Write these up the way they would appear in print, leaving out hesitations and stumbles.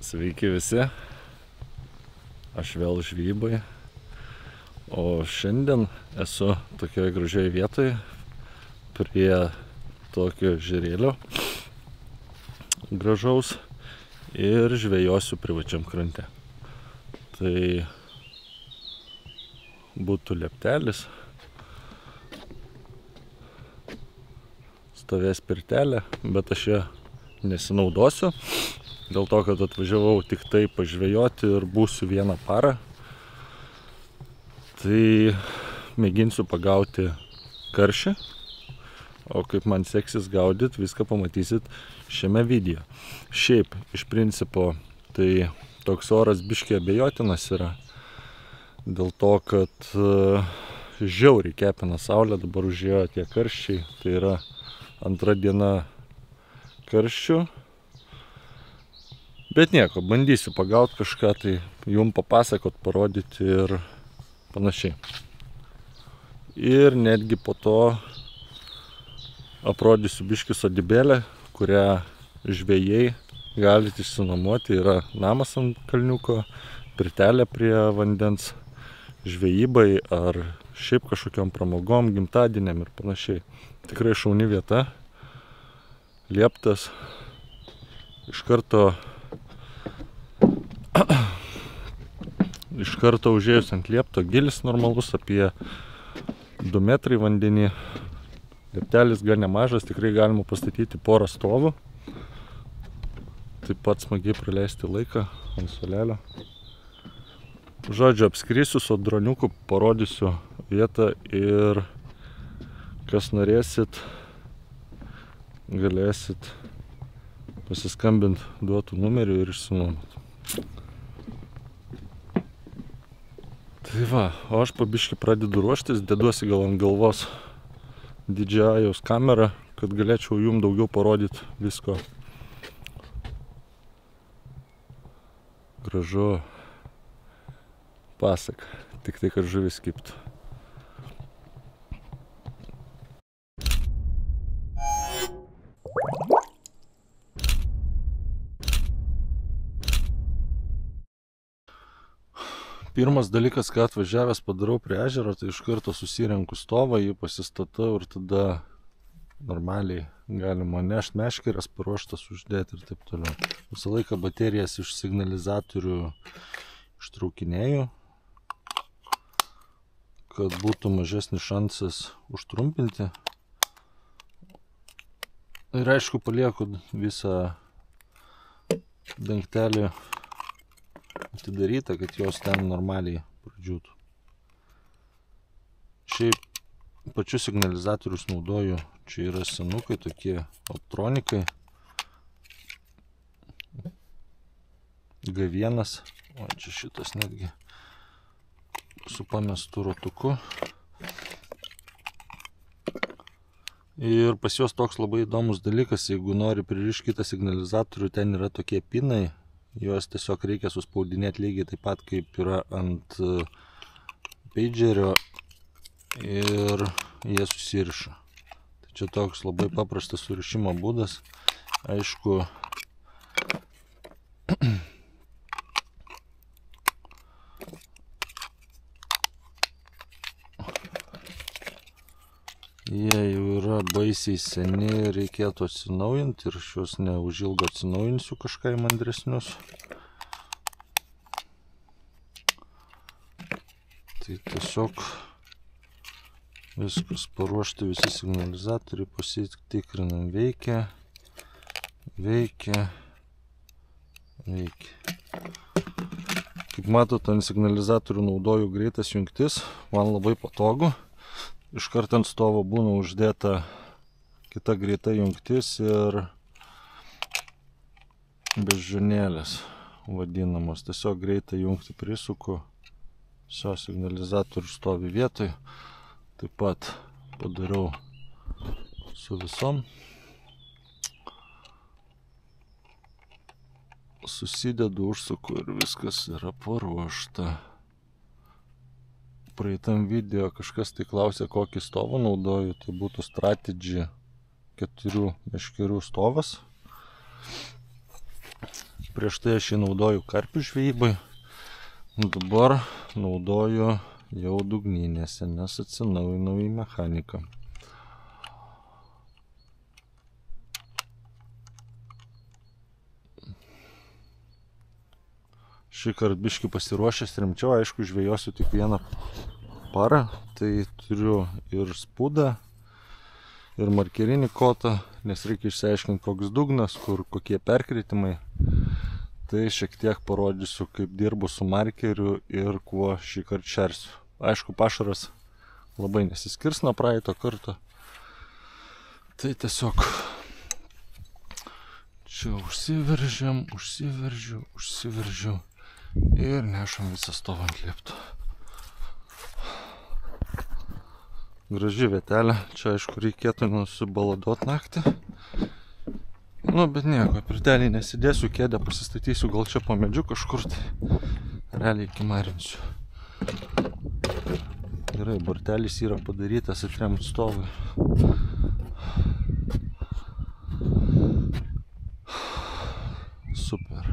Sveiki visi, aš vėl žvejybai, o šiandien esu tokioje gražioje vietoje prie tokio ežerėlio gražaus ir žvejosiu privačiam krante. Tai būtų lieptelis, stovės pirtelė, bet aš ją nesinaudosiu. Dėl to, kad atvažiavau tik tai pažvejoti ir būsiu vieną parą. Tai mėginsiu pagauti karšį, o kaip man seksis gaudyti, viską pamatysit šiame video. Šiaip, iš principo, tai toks oras biškiai abejotinas yra. Dėl to, kad žiauriai kepina saulė, dabar užėjo tie karščiai. Tai yra antra diena karščių. Bet nieko, bandysiu pagauti kažką, tai jum papasakot, parodyti ir panašiai. Ir netgi po to aprodysiu biškį sodybėlę, kurią žvejai galite išsinuomoti. Yra namas ant kalniuko, pirtelė prie vandens, žvejybai ar šiaip kažkokiom pramogom, gimtadieniam ir panašiai. Tikrai šauni vieta, lieptas, iš karto užėjus ant liepto gilis normalus, apie 2 metrai vandenį. Lieptelis gan nemažas, tikrai galima pastatyti porą stovų. Taip pat smagiai praleisti laiką ant suolelio. Žodžiu, apskrisiu su droniuku, parodysiu vietą ir kas norėsit, galėsit pasiskambinti duotų numerių ir išsinuomoti. Tai va, o aš pabiškį pradedu ruoštis, deduosi gal ant galvos DJI-aus kamerą, kad galėčiau jum daugiau parodyti visko. Gražu, pasak, tik tai, kad žuvis kibtų. Pirmas dalykas, ką atvažiavęs padarau prie ežero, tai iš karto susirenku stovą, jį pasistatau ir tada normaliai galima nešti meškeres, paruoštas uždėti ir taip toliau. Visą laiką baterijas iš signalizatorių ištraukinėju, kad būtų mažesnis šansas užtrumpinti. Ir aišku, palieku visą dangtelį atidaryta, kad jos ten normaliai pradžiūtų. Šiaip pačius signalizatorius naudoju, čia yra senukai, tokie optronikai. G1, o čia šitas netgi su pamestu ratuku. Ir pas juos toks labai įdomus dalykas, jeigu nori pririšti kitą signalizatorių, ten yra tokie pinai. Juos tiesiog reikia suspaudinėti lygiai taip pat, kaip yra ant pagerio ir jie susiriša. Tai čia toks labai paprastas surišimo būdas. Aišku, jie jau yra baisiai seni, reikėtų atsinaujinti ir šios neužilgo atsinaujinsiu kažką įmandresnius. Tai tiesiog viskas paruošti, visi signalizatoriai pasitikrinam, veikia. Kaip matot, ant signalizatorių naudoju greitas jungtis, man labai patogu. Iškart ant stovo būna uždėta kita greita jungtis ir beždžionėlės vadinamos. Tiesiog greitą jungtį prisuku, viso signalizatorių stovi vietoj. Taip pat padariau su visom. Susidedu, užsuku ir viskas yra paruošta. Praeitam video kažkas tai klausė, kokį stovą naudoju, tai būtų Strategy 4 meškerių stovas. Prieš tai aš jį naudoju karpių žvejybai. Dabar naudoju jau dugninėse, nes atsinaujinau į mechaniką. Šį kartą biškį pasiruošęs rimčiau, aišku, žvejosiu tik vieną parą, tai turiu ir spūdą, ir markerinį kotą, nes reikia išsiaiškinti, koks dugnas, kokie perkritimai. Tai šiek tiek parodysiu, kaip dirbu su markeriu ir kuo šį kartą šersiu. Aišku, pašaras labai nesiskirs nuo praeito karto. Tai tiesiog čia užsiveržiu ir nešam visą stovą ant liepto. Graži vietelė, čia aišku reikėtų nusibaladuot naktį. Nu, bet nieko, pirtelį nesidėsiu, kėdę pasistatysiu gal čia po medžiu kažkur, tai realiai kimarinsiu. Gerai, bortelis yra padarytas atremt stovui. Super.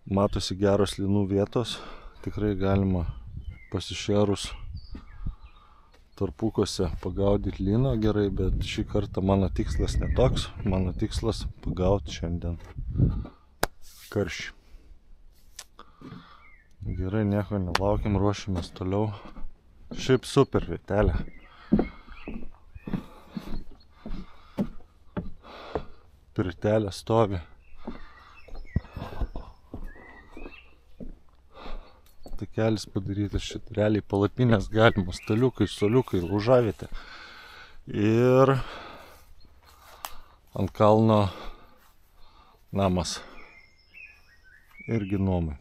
Matosi geros linų vietos, tikrai galima pasišėrus tarpukose pagaudyti lyną gerai, bet šį kartą mano tikslas netoks, mano tikslas pagauti šiandien karšį. Gerai, nieko nelaukiam, ruošimės toliau. Šiaip super vietelė. Pirtelė stovi. Takelis padarytas šit, realiai palapinės galimos, staliukai, soliukai, laužavietė. Ir ant kalno namas. Irgi nuomai.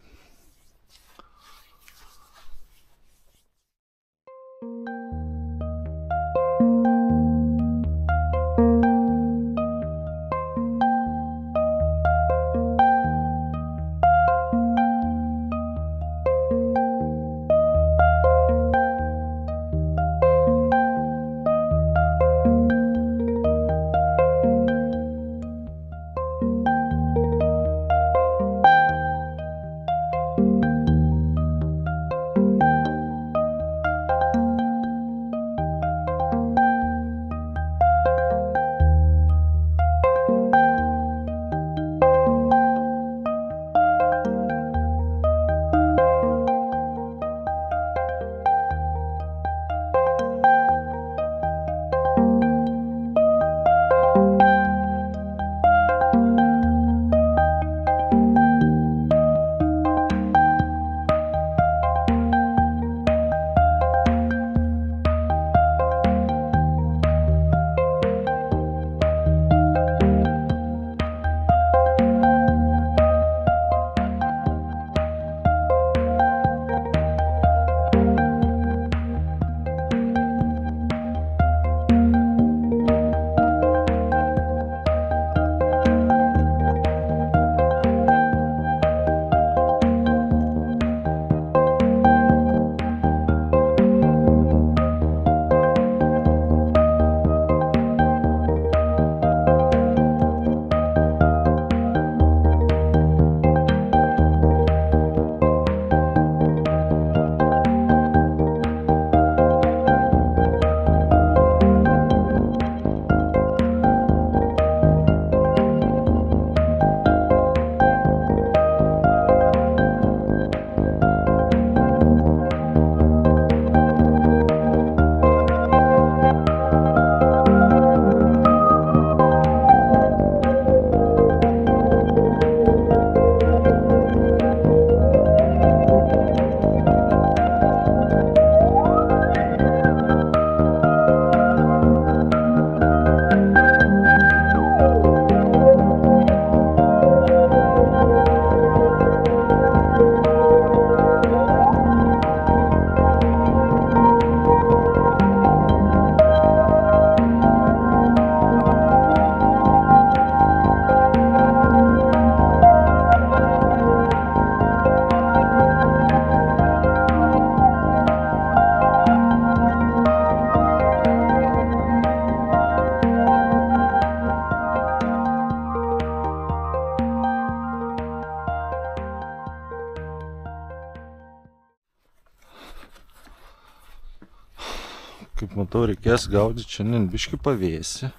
matau, reikės gaudyti šiandien biškį pavėsi.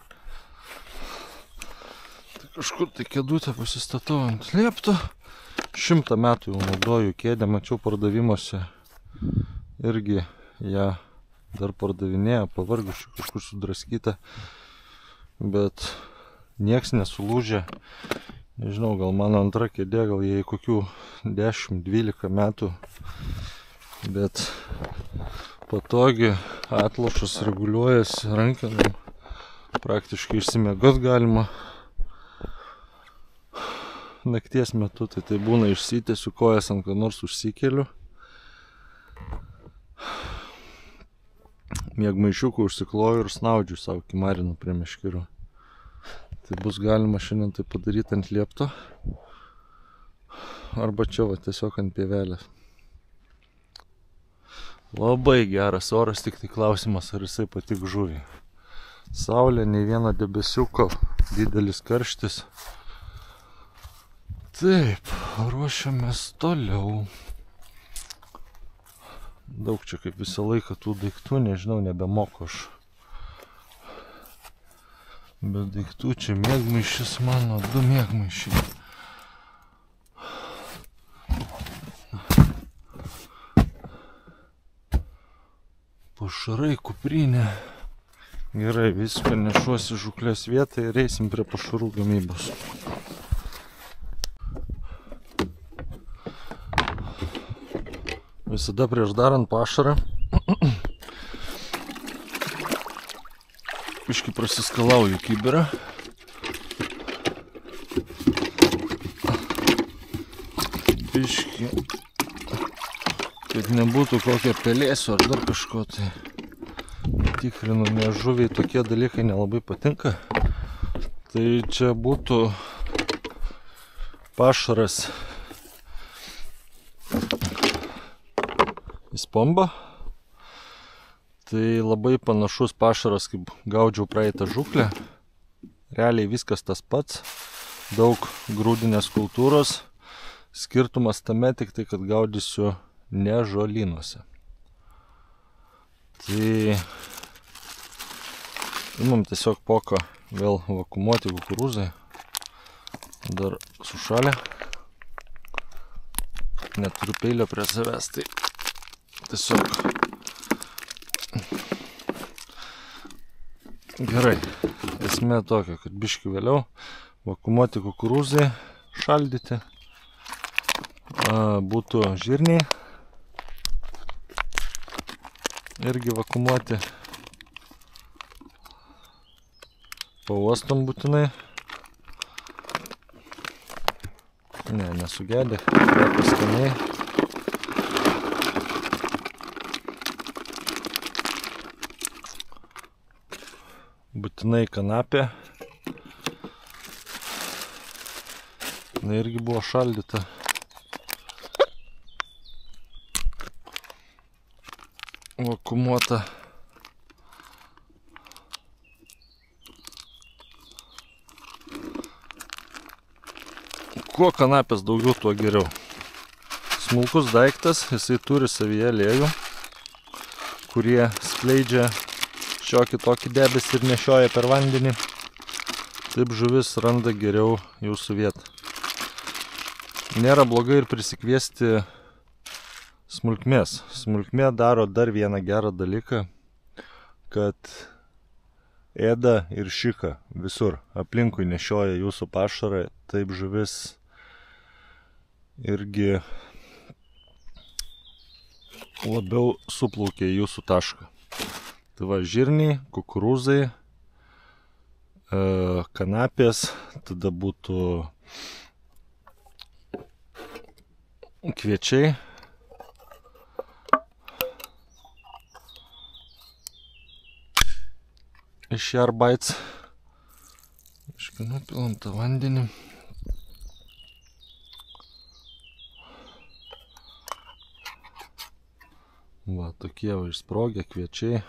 Tai kažkur tai kėdutę pasistatau ant liepto. 100 metų jau naudoju kėdę, mačiau pardavimuose. Irgi ją dar pardavinėja, pavargusiu kažkur sudraskyta. Bet nieks nesulūžė. Nežinau, gal mano antra kėdė, gal jai kokių 10-12 metų. Bet patogi, atlošas reguliuojasi rankenom. Praktiškai išsimiegot galima. Nakties metu, tai būna išsitęsiu kojas ant ką nors užsikeliu. Miegmaišiukų užsikloju ir snaudžiu savo, kimarinu prie meškerių. Tai bus galima šiandien tai padaryti ant liepto. Arba čia va, tiesiog ant pievelės. Labai geras oras, tik tai klausimas, ar jisai patik žuvį. Saulė, nei vieno debesiuko, didelis karštis. Taip, ruošiamės toliau. Daug čia kaip visą laiką tų daiktų, nežinau, nebemoku aš. Bet daiktų čia miegmaišis mano, 2 miegmaišiai. Pašarai, kuprinė. Gerai, viską nešuosi žuklės vietą ir eisim prie pašarų gamybos. Visada prieš darant pašarą biškį prasiskalauju kibirą. Biškį, kad nebūtų kokią pelėsių ar dar kažko, tai tikrinu, nes žuviai tokie dalykai nelabai patinka. Tai čia būtų pašaras Ispomba. Tai labai panašus pašaras, kaip gaudžiau praeitą žuklę. Realiai viskas tas pats. Daug grūdinės kultūros. Skirtumas tame tik tai, kad gaudysiu ne žolynuose. Tai imam tiesiog poką vėl vakuumuoti kukurūzai. Dar sušalę. Neturiu peilio prie savęs, tai tiesiog gerai. Esmė tokia, kad biškį vėliau vakuumuoti kukurūzai, šaldyti. Būtų žirniai. Irgi vakuumuoti. Pauostom būtinai. Ne, nesugedė. Paskaniai. Būtinai kanapė. Na, irgi buvo šaldyta. Vakuumuota. Kuo kanapės daugiau, tuo geriau. Smulkus daiktas, jisai turi savyje aliejų, kurie skleidžia šiokį tokį debesį ir nešioja per vandenį. Taip žuvis randa geriau jūsų vietą. Nėra blogai ir prisikviesti smulkmės. Smulkmė daro dar vieną gerą dalyką, kad ėda ir šika visur. Aplinkui nešioja jūsų pašarą, taip žuvis irgi labiau suplaukia jūsų tašką. Tai va, žirniai, kukurūzai, kanapės, tada būtų kviečiai. Iš jarbaits. Nupilam tą vandenį. Va, tokie va išsprogę kviečiai.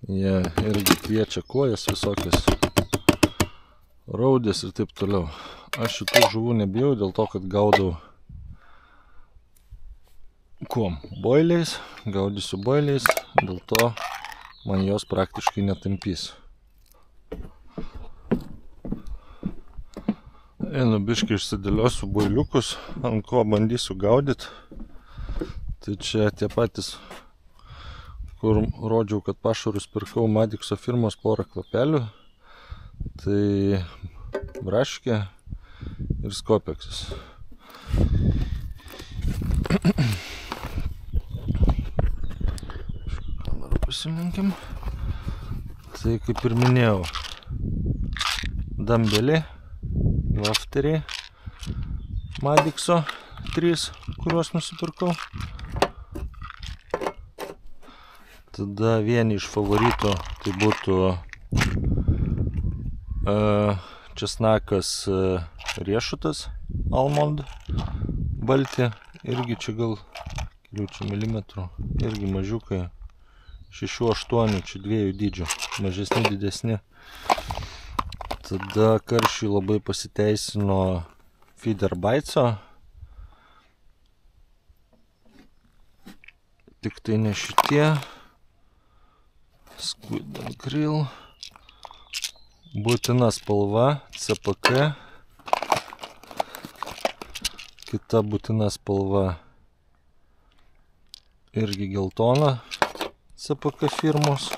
Jie irgi kviečia kojas visokias, raudės ir taip toliau. Aš šitų žuvų nebijau dėl to, kad gaudau kuom? Boiliais, gaudysiu boiliais, dėl to man jos praktiškai netampys. Einu biškai išsidėliosiu builiukus, ant ko bandysiu gaudyti. Tai čia tie patys, kur rodžiau, kad pašarus pirkau Madikso firmos porą kvapelių. Tai braškė ir skopeksas. Kamerą pasilinkim. Tai kaip ir minėjau, dambeliai, wafteriai, Madikso 3, kuriuos nusipirkau. Tada vieni iš favoritų tai būtų česnakas riešutas, almond, balti, irgi čia gal kelių čia milimetrų, irgi mažiukai, 6-8, čia 2 dydžių, mažesni, didesni. Tada karšiui labai pasiteisino Feeder Bites'o, tik tai ne šitie. Squid and Krill, būtina spalva CPK, kita būtina spalva irgi geltona CPK firmos.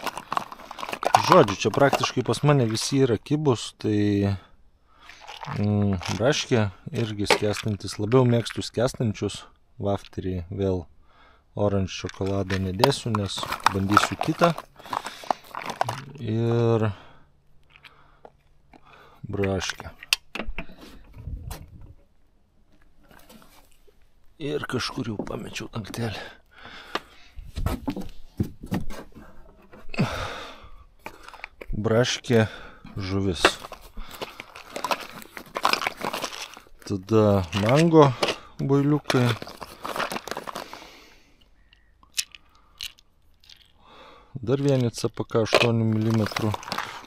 Žodžiu, čia praktiškai pas mane visi yra kibus, tai braškė irgi skęstantis, labiau mėgstu skęstančius, wafteriai vėl orange šokoladą nedėsiu, nes bandysiu kitą. Ir braškė. Ir kažkur jau pamečiau dangtelį. Braškė, žuvis. Tada mango builiukai. Dar vieni CPK 8 mm.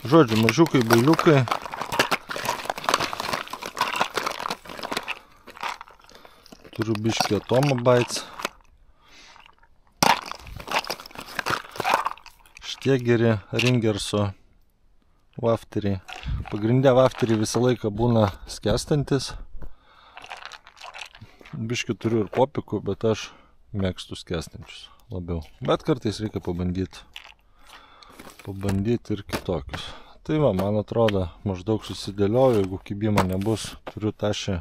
Žodžiu, mažiukai builiukai. Turiu biškį Atomo Bites. Šitie geri Ringerso wafteriai. Pagrindė wafteriai visą laiką būna skęstantis. Biškį turiu ir popikų, bet aš mėgstu skęstančius labiau. Bet kartais reikia pabandyti ir kitokius. Tai va, man atrodo, maždaug susidėlioju, jeigu kibimo nebus, turiu tašę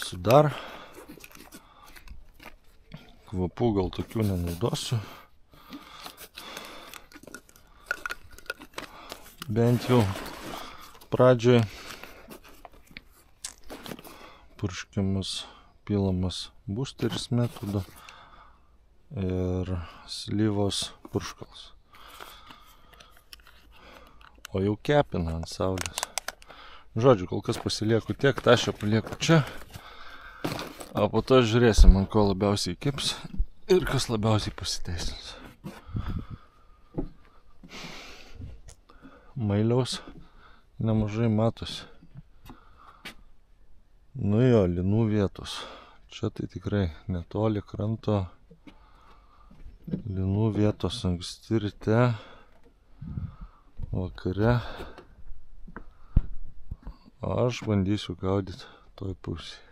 su dar. Kvapų gal tokių nenaudosiu. Bent jau pradžioj purškiamas, pilamas boosteris metodu ir slyvos purškalas. O jau kepina ant saulės. Žodžiu, kol kas pasilieku tiek, tašę palieku čia. O po to žiūrėsim, ant ko labiausiai kips ir kas labiausiai pasiteisins. Mailiaus nemažai matosi. Nu jo, linų vietos. Čia tai tikrai netoli kranto. Linų vietos anksti ryte, vakare. Aš bandysiu gaudyti toj pusėje.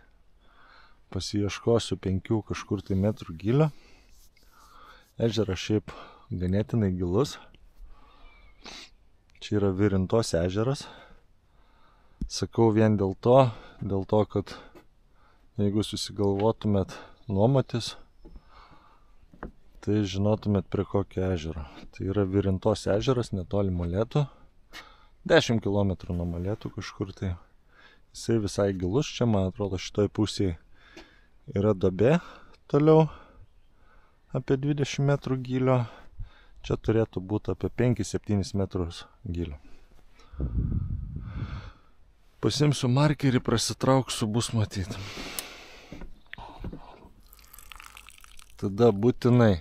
Pasiieškosiu 5 kažkur tai metrų gylio. Ežeras šiaip ganėtinai gilus. Čia yra Virintos ežeras. Sakau vien dėl to, kad jeigu susigalvotumėt nuomotis, tai žinotumėt prie kokio ežero. Tai yra Virintos ežeras, netoli Molėtų. 10 km nuo Molėtų kažkur tai. Jisai visai gilus, čia man atrodo šitoj pusėje yra duobė toliau apie 20 metrų gylio. Čia turėtų būti apie 5-7 metrus gylio. Pasimsiu markerį, prasitrauksiu, bus matyti. Tada būtinai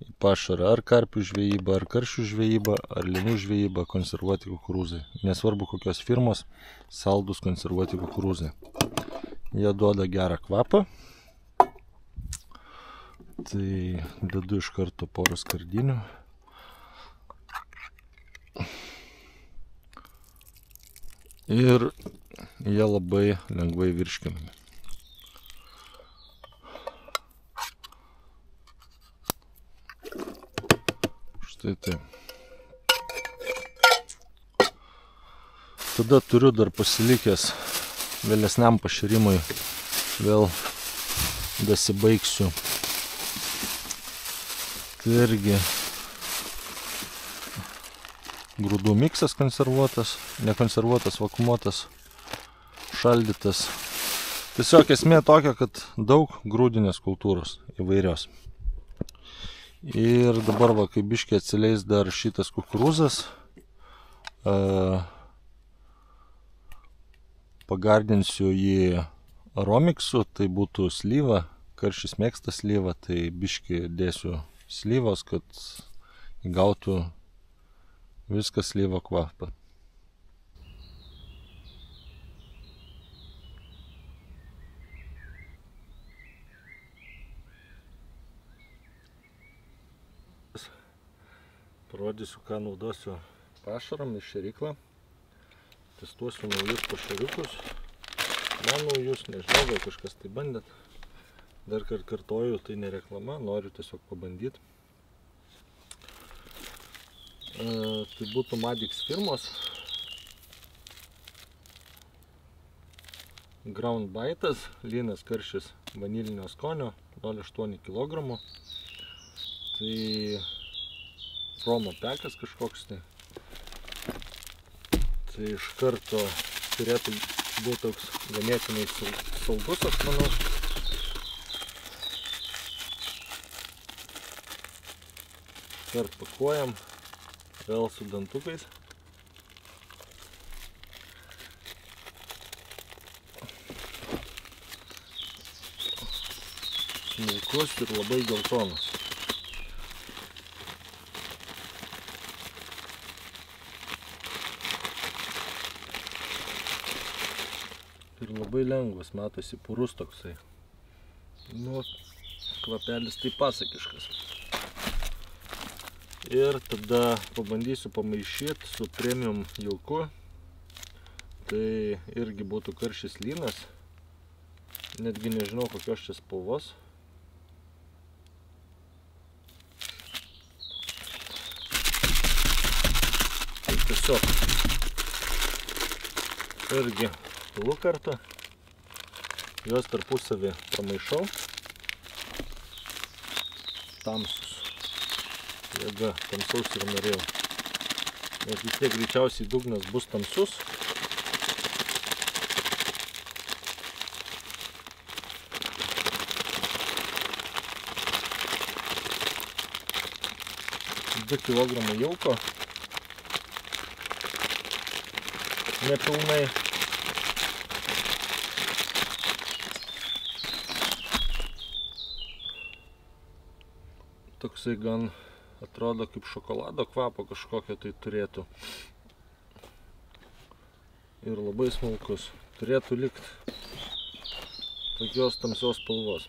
į pašarą ar karpių žvejybą, ar karšių žvejybą, ar linų žvejybą konservuoti kukurūzai. Nesvarbu kokios firmos, saldus konservuoti kukurūzai. Jie duoda gerą kvapą. Tai dedu iš karto porą skardinių. ir jie labai lengvai virškinami. Štai taip. Tada turiu dar pasilikęs vėlesniam pašėrimui, vėl dasibaigsiu. Tai irgi grūdų miksas konservuotas, nekonservuotas, vakuumuotas, šaldytas. Tiesiog esmė tokia, kad daug grūdinės kultūros įvairios. Ir dabar va, kai biškiai atsileis dar šitas kukurūzas, pagardinsiu jį aromiksu, tai būtų slyva, karšis mėgsta slyvą, tai biškiai dėsiu slyvos, kad įgautų viską slyvo kvapą. Parodysiu, ką naudosiu pašaram iš šėryklą. Testuosiu naujus pašariukus. Man naujus, nežinau, gal kažkas tai bandėt. Dar kartoju, tai ne reklama, noriu tiesiog pabandyti. Tai būtų Madix firmos Ground Bites, lynas karšis vanilinio skonio, 0,8 kg. Tai promo pekas kažkoks tai. Tai iš karto turėtų būti toks ganėtinai saldus, aš manau. Kart pakuojam, vėl su dantukais. Smulkus ir labai geltonas. Ir labai lengvas, matosi purus toksai. Nu, kvapelis tai pasakiškas. Ir tada pabandysiu pamaišyti su premium jauku. Tai irgi būtų karšis lynas. Netgi nežinau, kokios čia spalvos. Tai tiesiog irgi pilu kartą, juos tarpusavį pamaišau, tamsus, jėga, tamsaus ir norėjau, nes vis tiek greičiausiai dugnas bus tamsus. Du kilogramai jauko, nepilnai. Toksai gan atrodo kaip šokolado kvapo kažkokio tai turėtų. Ir labai smulkus. Turėtų likti tokios tamsios spalvos.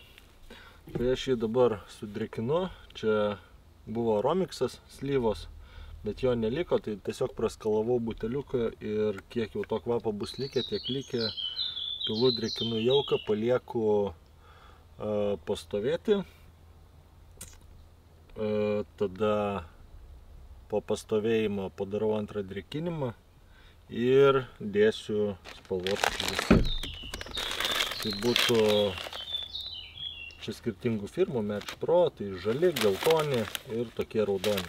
Tai aš jį dabar sudrėkinu. Čia buvo aromiksas slyvos, bet jo neliko, tai tiesiog praskalavau buteliuką ir kiek jau to kvapo bus likę, tiek likę. Pilu, drėkinu jauką, palieku pastovėti. Tada po pastovėjimo padarau antrą drėkinimą ir dėsiu spalvotus žuvis. Tai būtų čia skirtingų firmų, Match Pro, tai žali, geltoni ir tokie raudoni.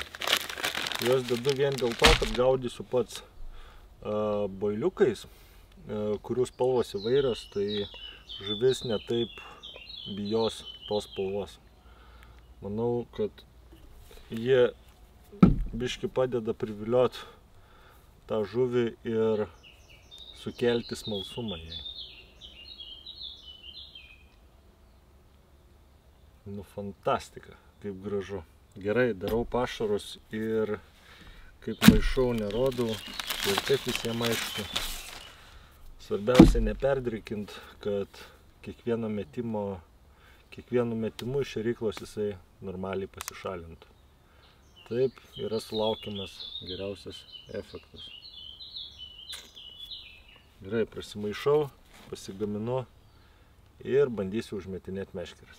Juos dedu vien dėl to, kad gaudysiu pats boiliukais, kurių spalvos įvairios, tai žuvis netaip bijos tos spalvos. Manau, kad jie biški padeda priviliot tą žuvį ir sukelti smalsumą jai. Nu, fantastika, kaip gražu. Gerai, darau pašarus ir kaip maišau, nerodau, ir taip visiems aišku. Svarbiausia neperdrėkint, kad kiekvienu metimu iš šėryklos jisai normaliai pasišalintų. Taip yra sulaukiamas geriausias efektas. Gerai, prasimaišau, pasigaminu ir bandysiu užmetinėti meškeres.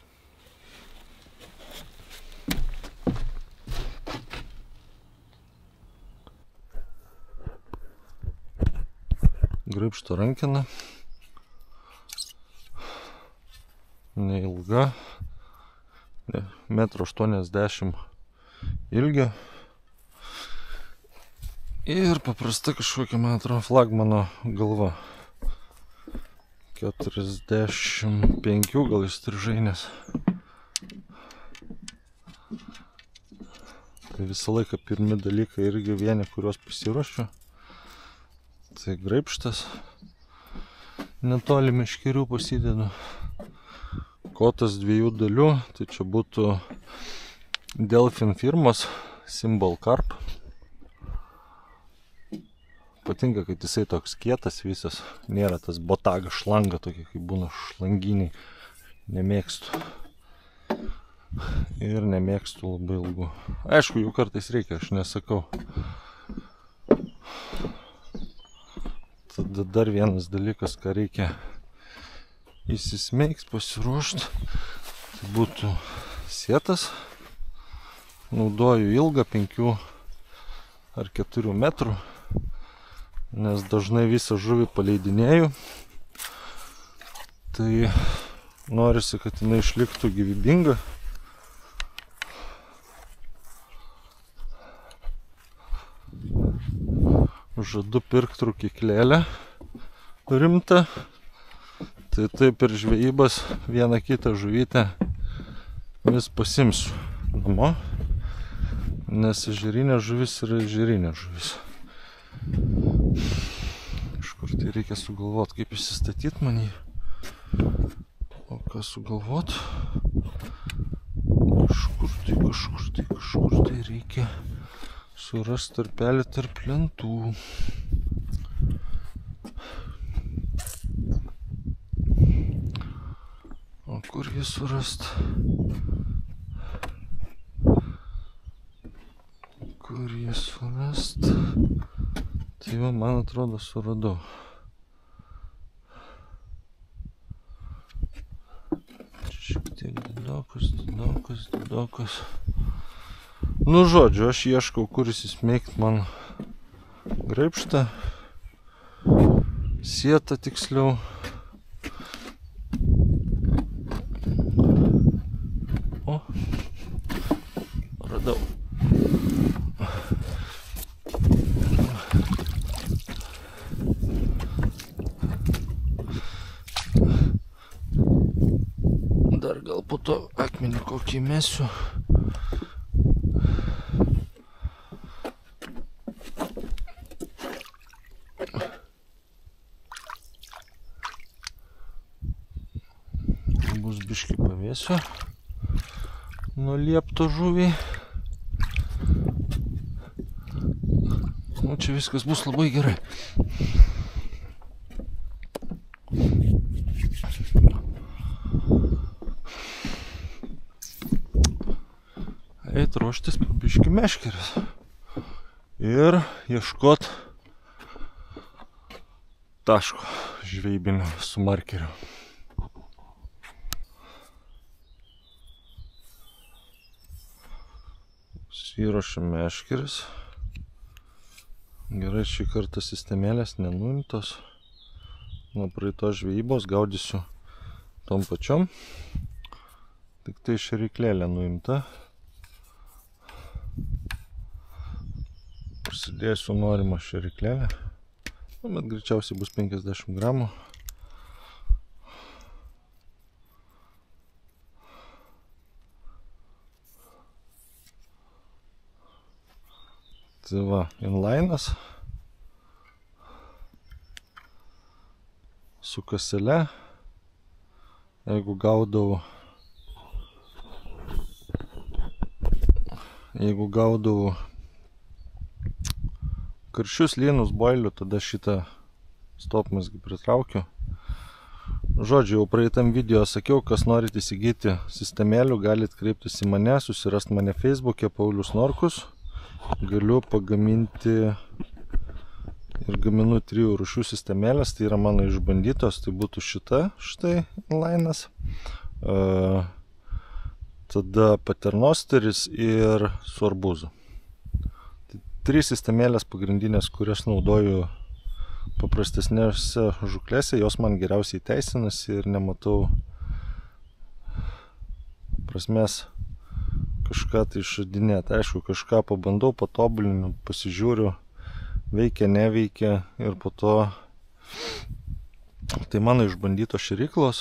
Graibšto rankena. Neilga. 1,80 m ilgio. Ir paprasta kažkokia, man atrodo, flagmano galva. 45 gal įstrižainės. Tai visą laiką pirmi dalykai irgi vieni, kuriuos pasiruošiu. Tai graibštas. Netoli meškerių pasidedu. Kotas 2 dalių. Tai čia būtų Delfin firmos Symbol Carp. Patinka, kad jisai toks kietas visas. Nėra tas botaga šlanga tokia, kaip būna šlanginiai. Nemėgstu. Ir nemėgstu labai ilgų. Aišku, jų kartais reikia, aš nesakau. Tada dar vienas dalykas, ką reikia įsismeigs, pasiruošti. Tai būtų sietas. Naudoju ilgą 5 ar 4 metrų, nes dažnai visą žuvį paleidinėju. Tai norisi, kad jinai išliktų gyvybinga. Žadu pirkti rūkyklėlę rimtą. Tai taip ir žvejybas vieną kitą žuvytę vis pasimsiu namo. Nes ežerinė žuvis yra ežerinė žuvis. Kažkur tai reikia sugalvoti, kaip įsistatyti man jį. O ką sugalvoti? Kažkur tai reikia surast tarpelį tarp lentų. O kur jį surast? Kur jį surast? Tai va, man atrodo, suradau. Šiek tiek didokas. Nu, žodžiu, aš ieškau, kur įsismeigt man graibštą. Sietą tiksliau. O, radau. Dar gal po to akmenį kokį mesiu. Bus biškį pavėsio nuo liepto žuvį. Nu, čia viskas bus labai gerai. Eit ruoštis po biškį meškeres. Ir ieškot taško žvejybinio su markeriu. Įruošiam meškeris. Gerai, šį kartą sistemėlės nenuimtos. Nuo praeitos žvejybos gaudysiu tom pačiom. Tik tai šėryklėlė nuimta. Prisidėsiu norimą šėryklėlę. Bet greičiausiai bus 50 gramų. Tai va, inlinas su kasele. Jeigu gaudau karšius lynus boilių, tada šitą stopmazgį pritraukiu. Žodžiu, jau praeitam video sakiau, kas norit įsigyti sistemėlių, galit kreiptis į mane, susirast mane Facebook'e Paulius Norkus. Galiu pagaminti ir gaminu 3 rūšių sistemėlės, tai yra mano išbandytos, tai būtų šita, štai inline'as, tada paternosteris ir su arbūzu. Tai 3 sistemėlės pagrindinės, kurias naudoju paprastesnėse žuklėse, jos man geriausiai teisinasi ir nematau prasmės kažką tai išradinėti. Aišku, kažką pabandau, patobulinu, pasižiūriu, veikia, neveikia ir po to tai mano išbandytos šėryklos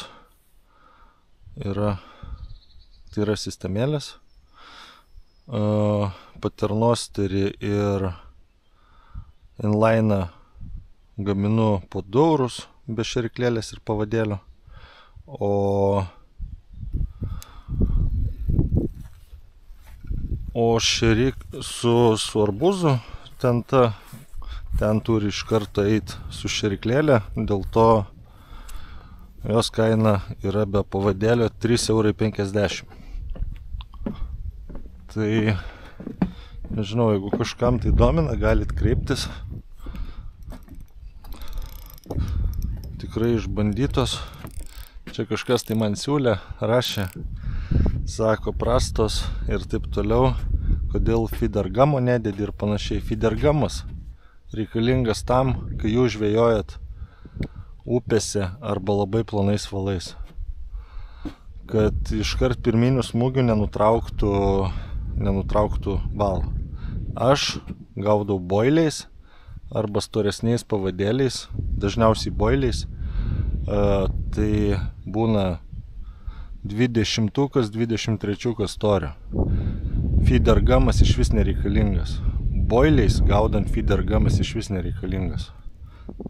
tai yra sistemėlės, paternosterį ir inline'ą gaminu po 2 eurus be šėryklėlės ir pavadėlio, o su arbūzu ten turi iš karto eiti su šėryklėlė, dėl to jos kaina yra be pavadėlio 3,50 €. Tai nežinau, jeigu kažkam tai domina, galit kreiptis. Tikrai išbandytos. Čia kažkas tai man siūlė, rašė, sako prastos ir taip toliau, kodėl feedergamo nededi ir panašiai. Feedergamas reikalingas tam, kai jūs žvejojat upėse arba labai plonais valais, kad iškart pirminių smūgių nenutrauktų valo. Aš gaudau boiliais arba storesniais pavadėliais, dažniausiai boiliais, tai būna 20-23 storio. Feedergamas iš vis nereikalingas. Boiliais gaudant feedergamas iš vis nereikalingas.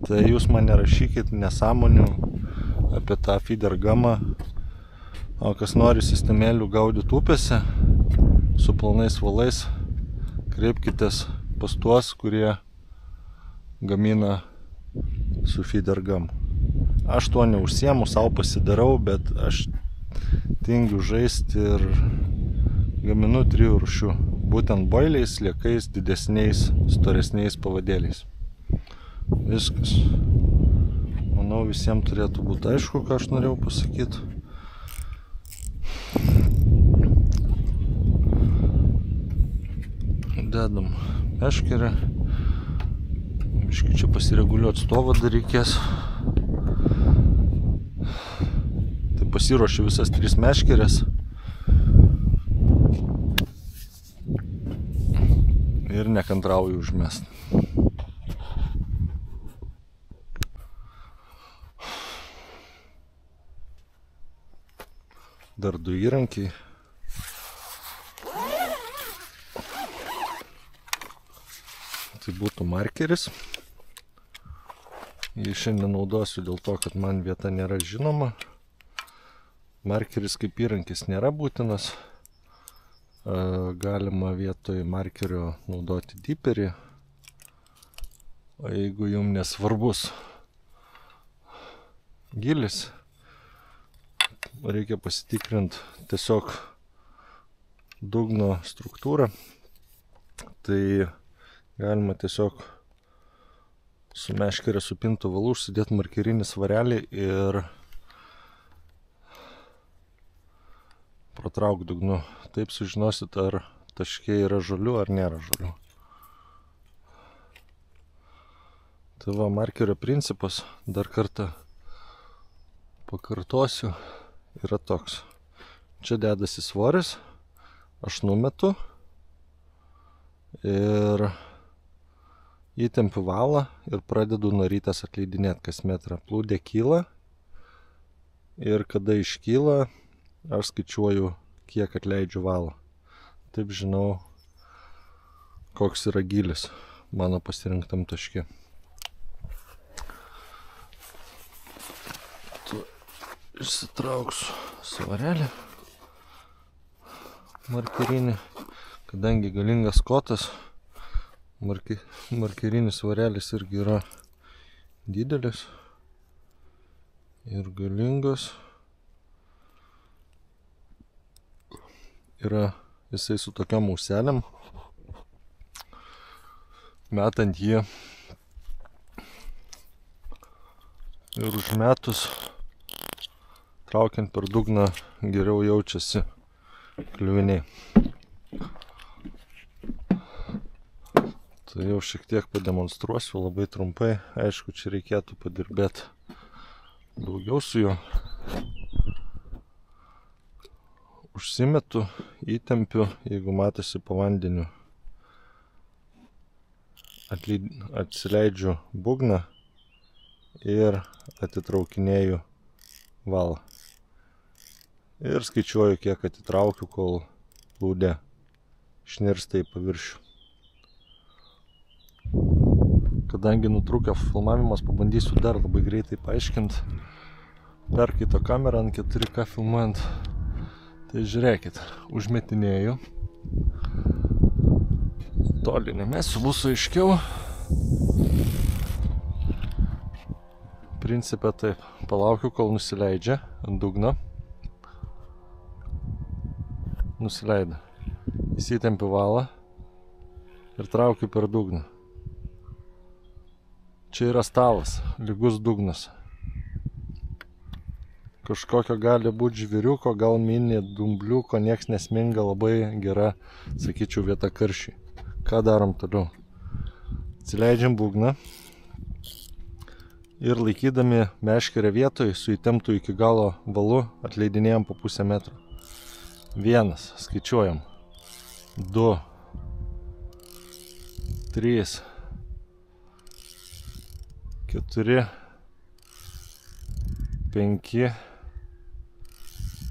Tai jūs man nerašykit nesąmonių apie tą feedergamą, o kas nori sistemėlių gaudyti upėse su plonais valais, kreipkitės pas tuos, kurie gamina su feedergamu. Aš tuo neužsiemu, savo pasidarau, bet aš tingiu žaisti ir gaminu 3 rūšių. Būtent boiliais, sliekais, didesniais, storesniais pavadėliais. Viskas. Manau, visiems turėtų būti aišku, ką aš norėjau pasakyti. Dedam meškerę. Biškį čia pasireguliuoti stovą dar reikės. Tai pasiruošiu visas 3 meškerės. Ir nekantrauju užmest. Dar 2 įrankiai. Tai būtų markeris. Jį šiandien naudosiu dėl to, kad man vieta nėra žinoma. Markeris kaip įrankis nėra būtinas. Galima vietoj markerio naudoti diperį. O jeigu jums nesvarbus gilis, reikia pasitikrinti tiesiog dugno struktūrą. Tai galima tiesiog su meškerė supintų valu užsidėti markerinį svarelį ir pratrauk dugnu. Taip sužinosit, ar taške yra žolių ar nėra žolių. Tai va, markerio principas, dar kartą pakartosiu, yra toks. Čia dedasi svoris, aš numetu ir įtempiu valą ir pradedu nuo rytas atleidinėti kas metrą. Plūdė kyla ir kada iškyla, aš skaičiuoju, kiek atleidžiu valą. Taip žinau, koks yra gylis mano pasirinktam taške. Išsitrauksiu svarelį markerinį, kadangi galingas kotas, markerinis svarelis irgi yra didelis ir galingas. Yra jisai su tokiam auselėm. Metant jį Ir užmetus, traukiant per dugną, geriau jaučiasi kliuviniai. Tai jau šiek tiek pademonstruosiu labai trumpai. Aišku, čia reikėtų padirbėti daugiau su juo. Užsimetu, įtempiu, jeigu matosi po vandeniu. Atsileidžiu būgną ir atitraukinėju valą. Ir skaičiuoju, kiek atitraukiu, kol plūdė išnirsta į paviršių. Kadangi nutrūkė filmavimas, pabandysiu dar labai greitai paaiškinti. Perkaito kamerą ant 4K filmuojant. Tai žiūrėkit, užmetinėju. Toli nemesiu, bus aiškiau. Principe taip, palaukiu, kol nusileidžia ant dugno. Nusileido. Įsitempiu valą ir traukiu per dugną. Čia yra stalas, lygus dugnas. Kažkokio gali būti žviriuko, gal mini dumbliuko, nieks nesminga, labai gera, sakyčiau, vieta karšiui. Ką darom toliau? Atsileidžiam būgną ir laikydami meškerę vietoj su įtemptu iki galo valu atleidinėjam po pusę metro. 1, skaičiuojam. 2, 3, 4, 5,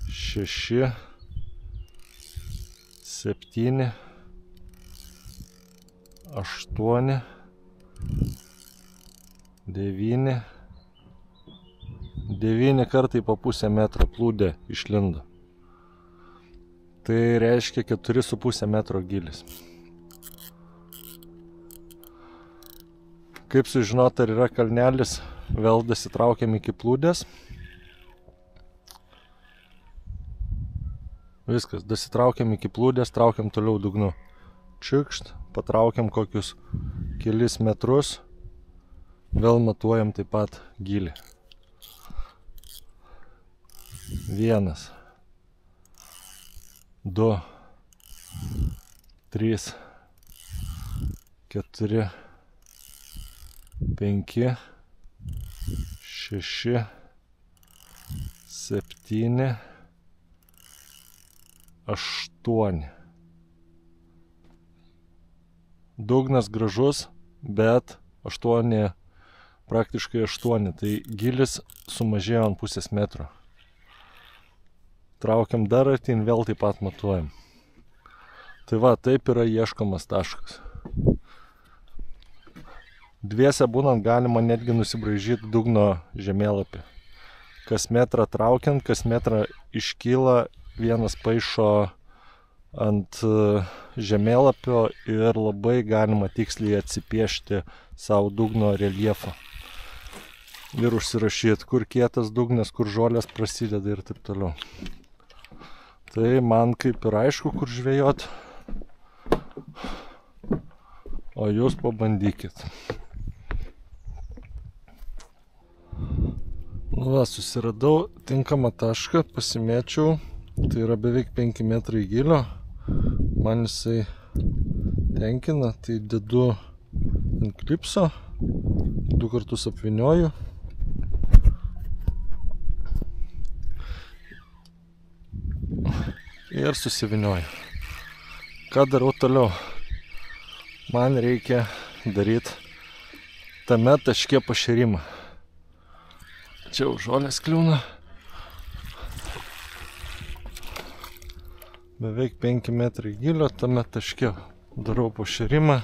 6, 7, 8, 9, 9 kartai po pusę metro plūdė išlindo. Tai reiškia 4,5 metro gilis. Kaip sužinoti, ar yra kalnelis, vėl dasitraukiam iki plūdės. Viskas, dasitraukiam iki plūdės, traukiam toliau dugnu. Čikšt, patraukiam kokius kelis metrus, vėl matuojam taip pat gilį. 1, 2, 3, 4, 5, 6, 7, 8. Dugnas gražus, bet 8, praktiškai 8. Tai gilis sumažėjo ant pusės metro. Traukiam dar artin, vėl taip pat matuojam. Tai va, taip yra ieškomas taškas. Dviese būnant galima netgi nusibraižyti dugno žemėlapį. Kas metrą traukiant, kas metrą iškyla, vienas paišo ant žemėlapio ir labai galima tiksliai atsipiešti savo dugno reljefą. Ir užsirašyti, kur kietas dugnas, kur žolės prasideda ir taip toliau. Tai man kaip ir aišku, kur žvejot. O jūs pabandykit. Nu va, susiradau tinkamą tašką, pasimėčiau. Tai yra beveik 5 metrai gilio. Man jisai tenkina, tai dedu ant klipso. 2 kartus apvynioju. Ir susivynioju. Ką darau toliau? Man reikia daryti tame taške pašėrimą. Čia žolės kliūna. Beveik 5 metrai gilio tame taške darau pašėrimą.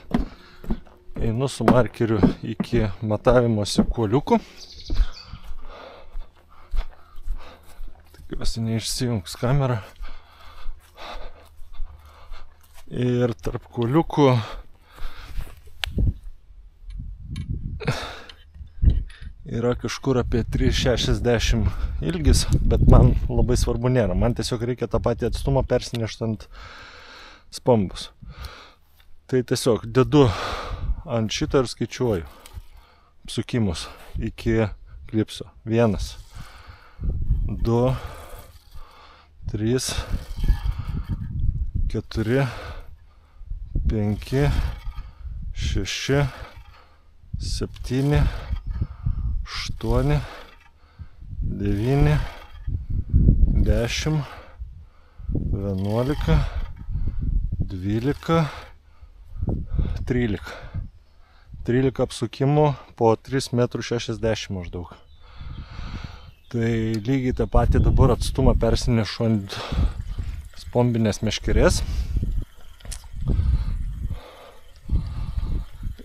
Einu su markeriu iki matavimosi kuoliukų. Tikiuosi neišsijungs kamera. Ir tarp kuoliukų yra kažkur apie 3,60 ilgis, bet man labai svarbu nėra. Man tiesiog reikia tą patį atstumą persinešti ant spambus. Tai tiesiog dedu ant šitą ir skaičiuoju sukimus iki klipso. 1, 2, 3, 4, 5, 6, 7, 8, 9, 10, 11, 12, 13. 13 apsukimų po 3,60 m maždaug. Tai lygiai tą patį dabar atstumą persinešu ant spombinės meškerės.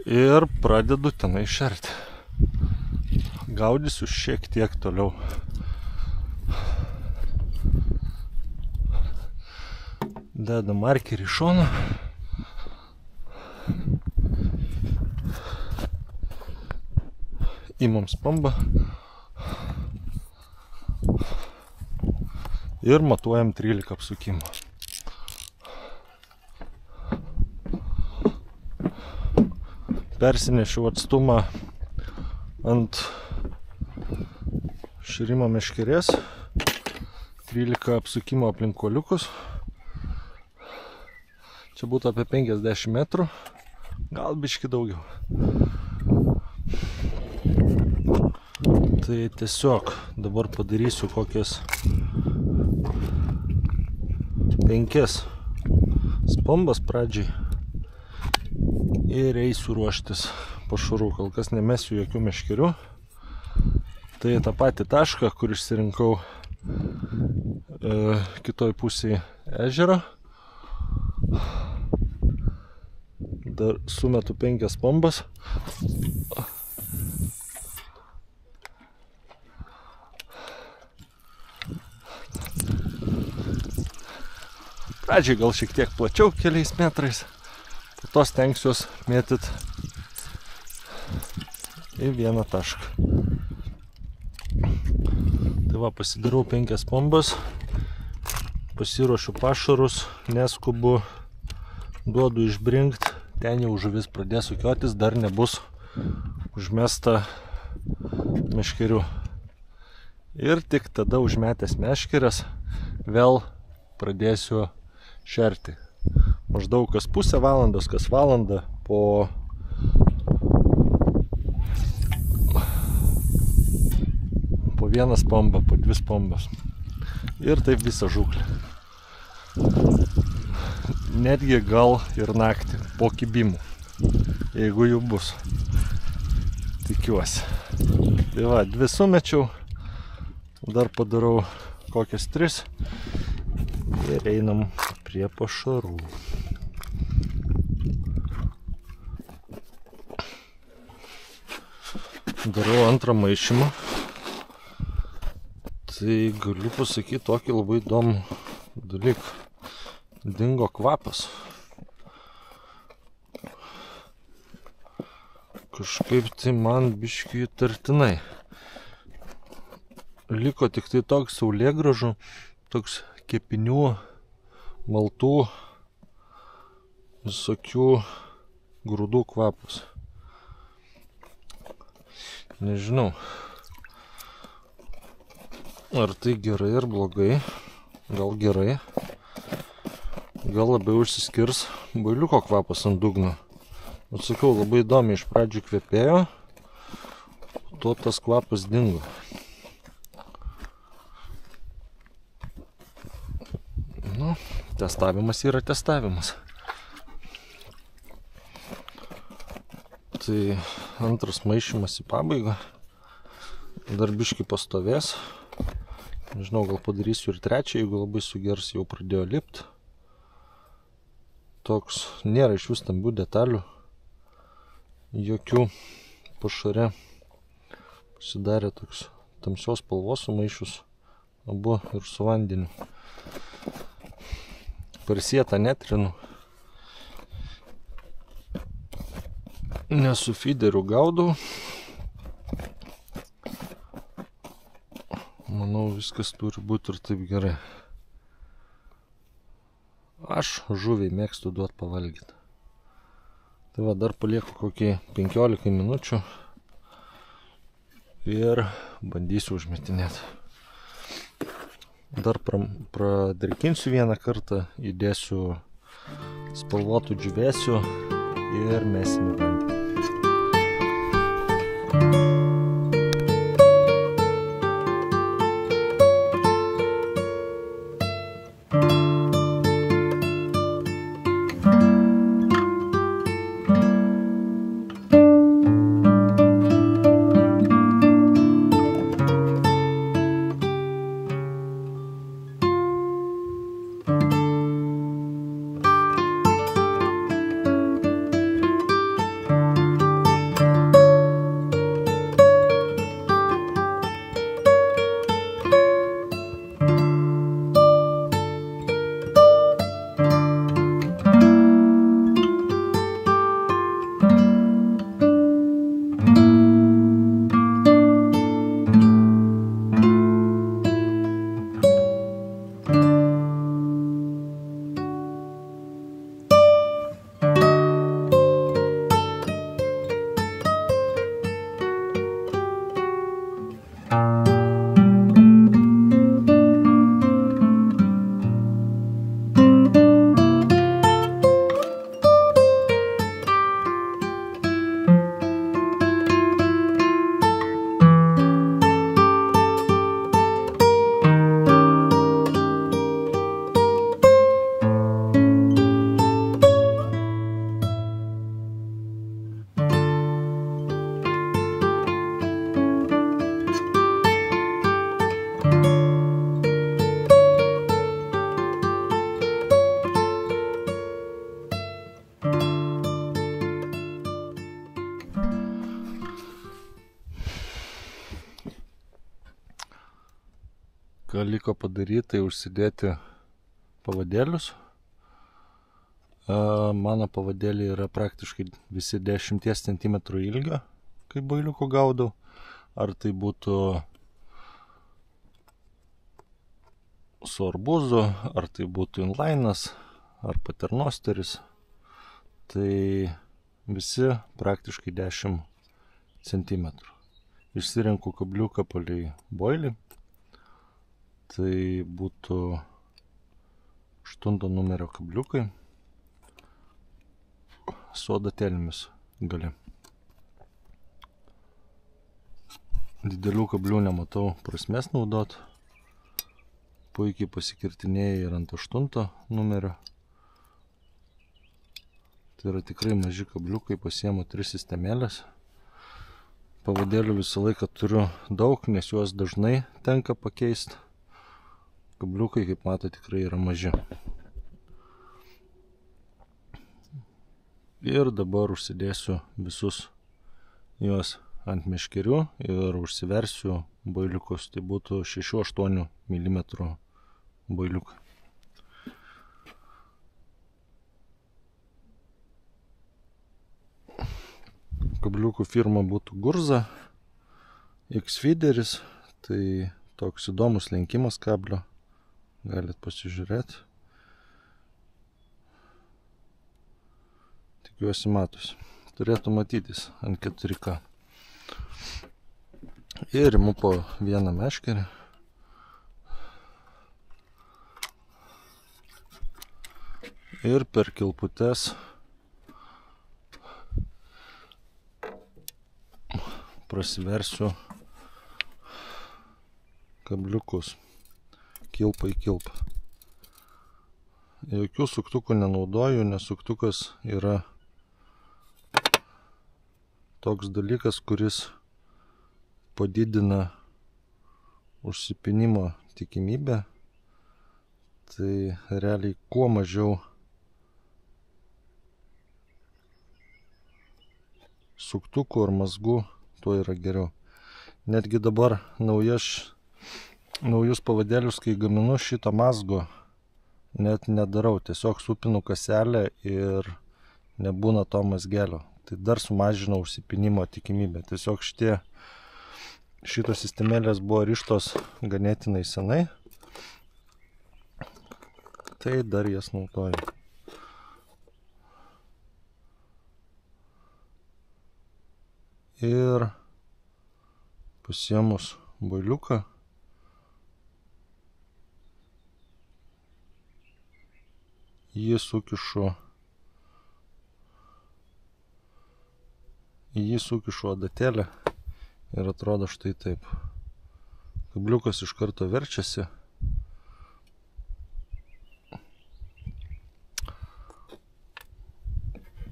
Ir pradedu tenai šerti. Gaudysiu šiek tiek toliau. Dedu markerį į šoną. Imam spombą. Ir matuojam 13 apsukimų. Persinešiau atstumą ant šėrimo meškerės. 13 apsukimų aplink kuoliukus. Čia būtų apie 50 metrų. Gal biški daugiau. Tai tiesiog dabar padarysiu kokias 5 spombas pradžiai ir eisiu ruoštis pašarų. Kol kas nemesiu jokių meškerių. Tai tą patį tašką, kur išsirinkau kitoj pusėje ežero. Dar sumetu 5 spombas. Pradžiai gal šiek tiek plačiau, keliais metrais. Po to stengsiuos mėtyt į vieną tašką. Tai va, pasidarau 5 spombas. Pasiruošiu pašarus, neskubu, duodu išbrinkt. Ten jau žuvis pradės sukiotis, dar nebus užmesta meškerių. Ir tik tada užmetęs meškeres vėl pradėsiu šerti. Maždaug kas pusę valandos, kas valandą po vieną spombą, po 2 spombas. Ir taip visą žūklę. Netgi gal ir naktį po kibimų, jeigu jų bus. Tikiuosi. Tai va, 2 sumečiau, dar padarau kokias 3 ir einam prie pašarų. Darau antrą maišymą. Tai galiu pasakyti tokį labai įdomų dalyką. Dingo kvapas. Kažkaip tai man biškį įtartinai. Liko tik tai toks saulėgrąžų, toks kepinių, maltų, visokių grūdų kvapas. Nežinau, ar tai gerai ar blogai. Gal gerai. Gal labiau išsiskirs bailiuko kvapas ant dugno. Atsakau, labai įdomiai iš pradžių kvepėjo, to tas kvapas dingo. Nu, testavimas yra testavimas. Tai antras maišymas į pabaigą. Dar biškį pastovės. Nežinau, gal padarysiu ir trečią, jeigu labai sugers, jau pradėjo lipt. Toks nėra iš vis stambių detalių. Jokių pašare. Pasidarė toks tamsios spalvos sumaišius abu ir su vandeniu. Per sietą netrinu. Nesu fideriu gaudau. Manau, viskas turi būti ir taip gerai. Aš žuviai mėgstu duoti pavalgyti. Tai va, dar palieku kokį 15 minučių ir bandysiu užmetinėti. Dar pradrėkinsiu vieną kartą, įdėsiu spalvotų džiūvėsių ir mesim į vandenį. Ką liko padaryti, tai užsidėti pavadėlius. Mano pavadėliai yra praktiškai visi 10 cm ilgio, kai bailiuko gaudau. Ar tai būtų su arbuzu, ar tai būtų inlainas, ar paternosteris. Tai visi praktiškai 10 cm. Išsirenku kabliuką palei boilį. Tai būtų 8 numerio kabliukai su adatėlėmis gale. Didelių kablių nematau prasmės naudot. Puikiai pasikirtinėja ir ant 8 numerio. Tai yra tikrai maži kabliukai, pasiemu 3 sistemėlės. Pavadėlių visą laiką turiu daug, nes juos dažnai tenka pakeisti. Kabliukai, kaip mato, tikrai yra maži. Ir dabar užsidėsiu visus juos ant meškerių ir užsiversiu bailiukus. Tai būtų 6-8 mm bailiukai. Kabliukų firma būtų Gurza, X-Feederis. Tai toks įdomus lenkimas kablio. Galit pasižiūrėti. Tikiuosi matosi. Turėtų matytis ant 4K. Ir imu po vieną meškerį. Ir per kilputes prasiversiu kabliukus. Kilpa į kilpą. Jokių suktukų nenaudoju, nes suktukas yra toks dalykas, kuris padidina užsipynimo tikimybę. Tai realiai kuo mažiau suktukų ar mazgų, tuo yra geriau. Netgi dabar naujus pavadėlius, kai gaminu, šito mazgo net nedarau. Tiesiog supinu kaselę ir nebūna to mazgelio. Tai dar sumažina užsipynimo tikimybę. Tiesiog šitos sistemėlės buvo rištos ganėtinai senai. Tai dar jas naudoju. Ir pasiėmus boiliuką. Jį sukišu adatėlę ir atrodo štai taip. Kabliukas iš karto verčiasi.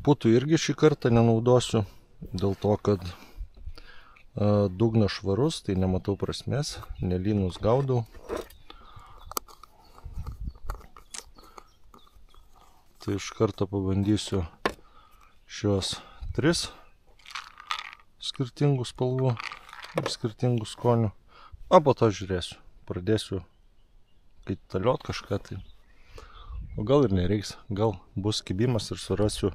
Putų irgi šį kartą nenaudosiu, dėl to, kad dugnas švarus, tai nematau prasmės, nelynus gaudau. Tai iš karto pabandysiu šios 3 skirtingų spalvų ir skirtingų skonių, o po to žiūrėsiu, pradėsiu kaitaliot kažką tai, o gal ir nereiks, gal bus kibimas ir surasiu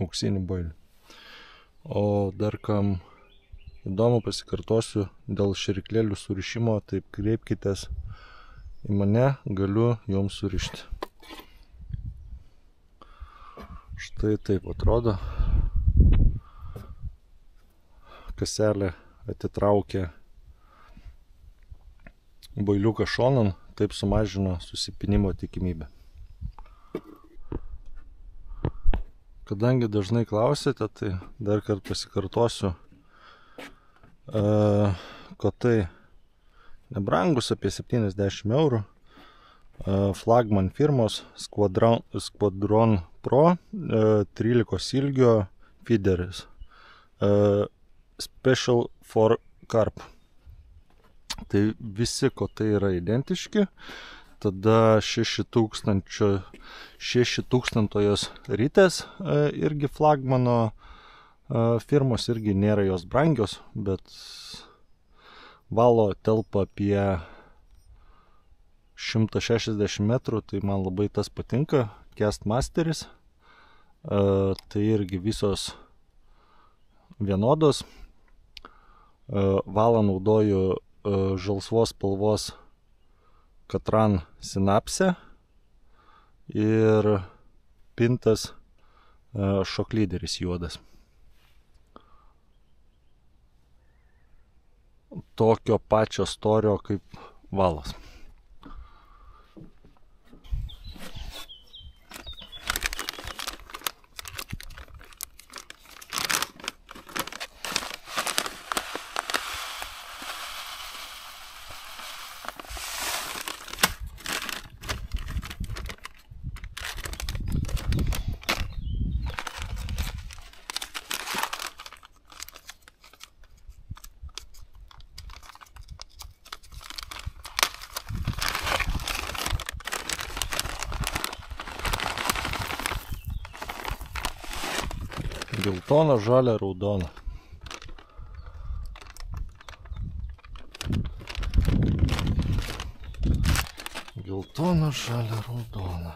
auksinį boilį. O dar kam įdomu, pasikartosiu dėl šėriklėlių surišimo, taip kreipkitės į mane, galiu jums surišti. Štai taip atrodo. Kaselė atitraukė boiliuką šonan, taip sumažino susipynimo tikimybę. Kadangi dažnai klausėte, tai dar kartą pasikartosiu. Kotai nebrangus, apie 70 eurų. Flagman firmos Squadron Pro 13 ilgio feederis. Special for carp. Tai visi kotai yra identiški. Tada 6000 ritės irgi flagmano firmos, irgi nėra jos brangios, bet valo telpa apie 160 metrų, tai man labai tas patinka. Cast Masteris. Tai irgi visos vienodos. Valą naudoju žalsvos spalvos Katran Synapse ir pintas šoklyderis juodas. Tokio pačio storio kaip valas. Geltona, žalia, raudona. Geltona, žalia, raudona.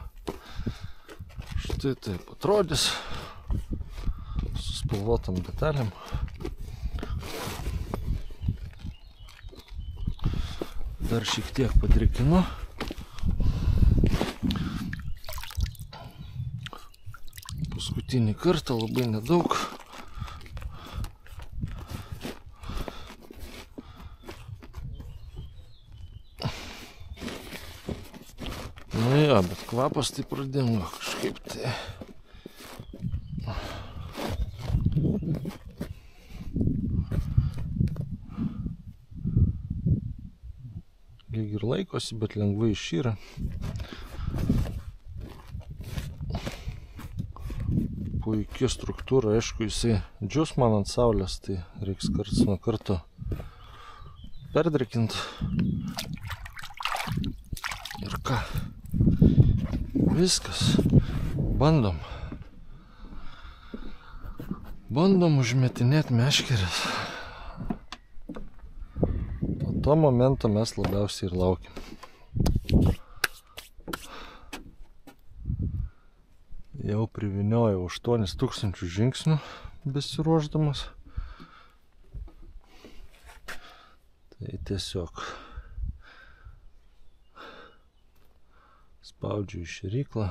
Štai taip atrodys su spalvotam detalėm. Dar šiek tiek padrikinu. Paskutinį kartą, labai nedaug. Nu jo, bet kvapas tai pradingo kažkaip tai. Lyg ir laikosi, bet lengvai išyra. Puikia struktūra, aišku, jisai džius man ant saulės, tai reiks karts nuo karto perdrėkinti. Ir ką? Viskas. Bandom. Bandom užmetinėti meškeres. O to momento mes labiausiai ir laukiam. Jau priviniojau 8000 žingsnių besiruošdamas. Tai tiesiog spaudžiu į šėryklą.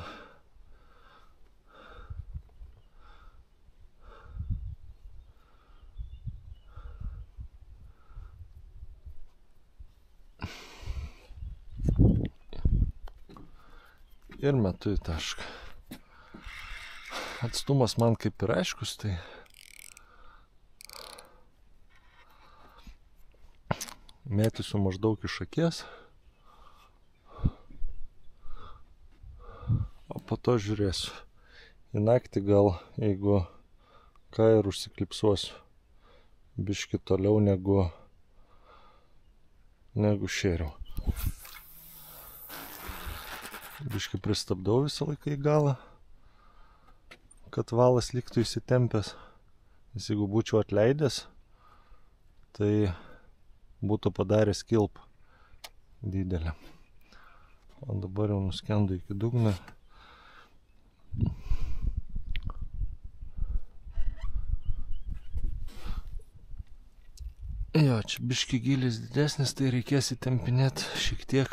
ir metu į tašką. Atstumas man kaip ir aiškus, tai mėtysiu maždaug iš akies, o po to žiūrėsiu. Į naktį gal, jeigu ką, ir užsiklipsuosiu biški toliau negu šėriau. Biški pristabdau visą laiką į galą, kad valas liktų įsitempęs. Nes jeigu būčiau atleidęs, tai būtų padaręs kilpą didelę. O dabar jau nuskendu iki dugno. Jo, čia biški gylis didesnis, tai reikės įtempinėti šiek tiek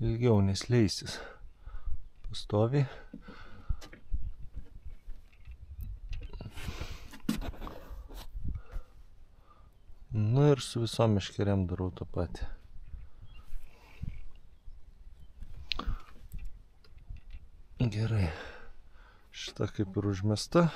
ilgiau, nes leisis pastoviai. Nu ir su visom meškerėm darau tą patį. Gerai, šita kaip ir užmesta.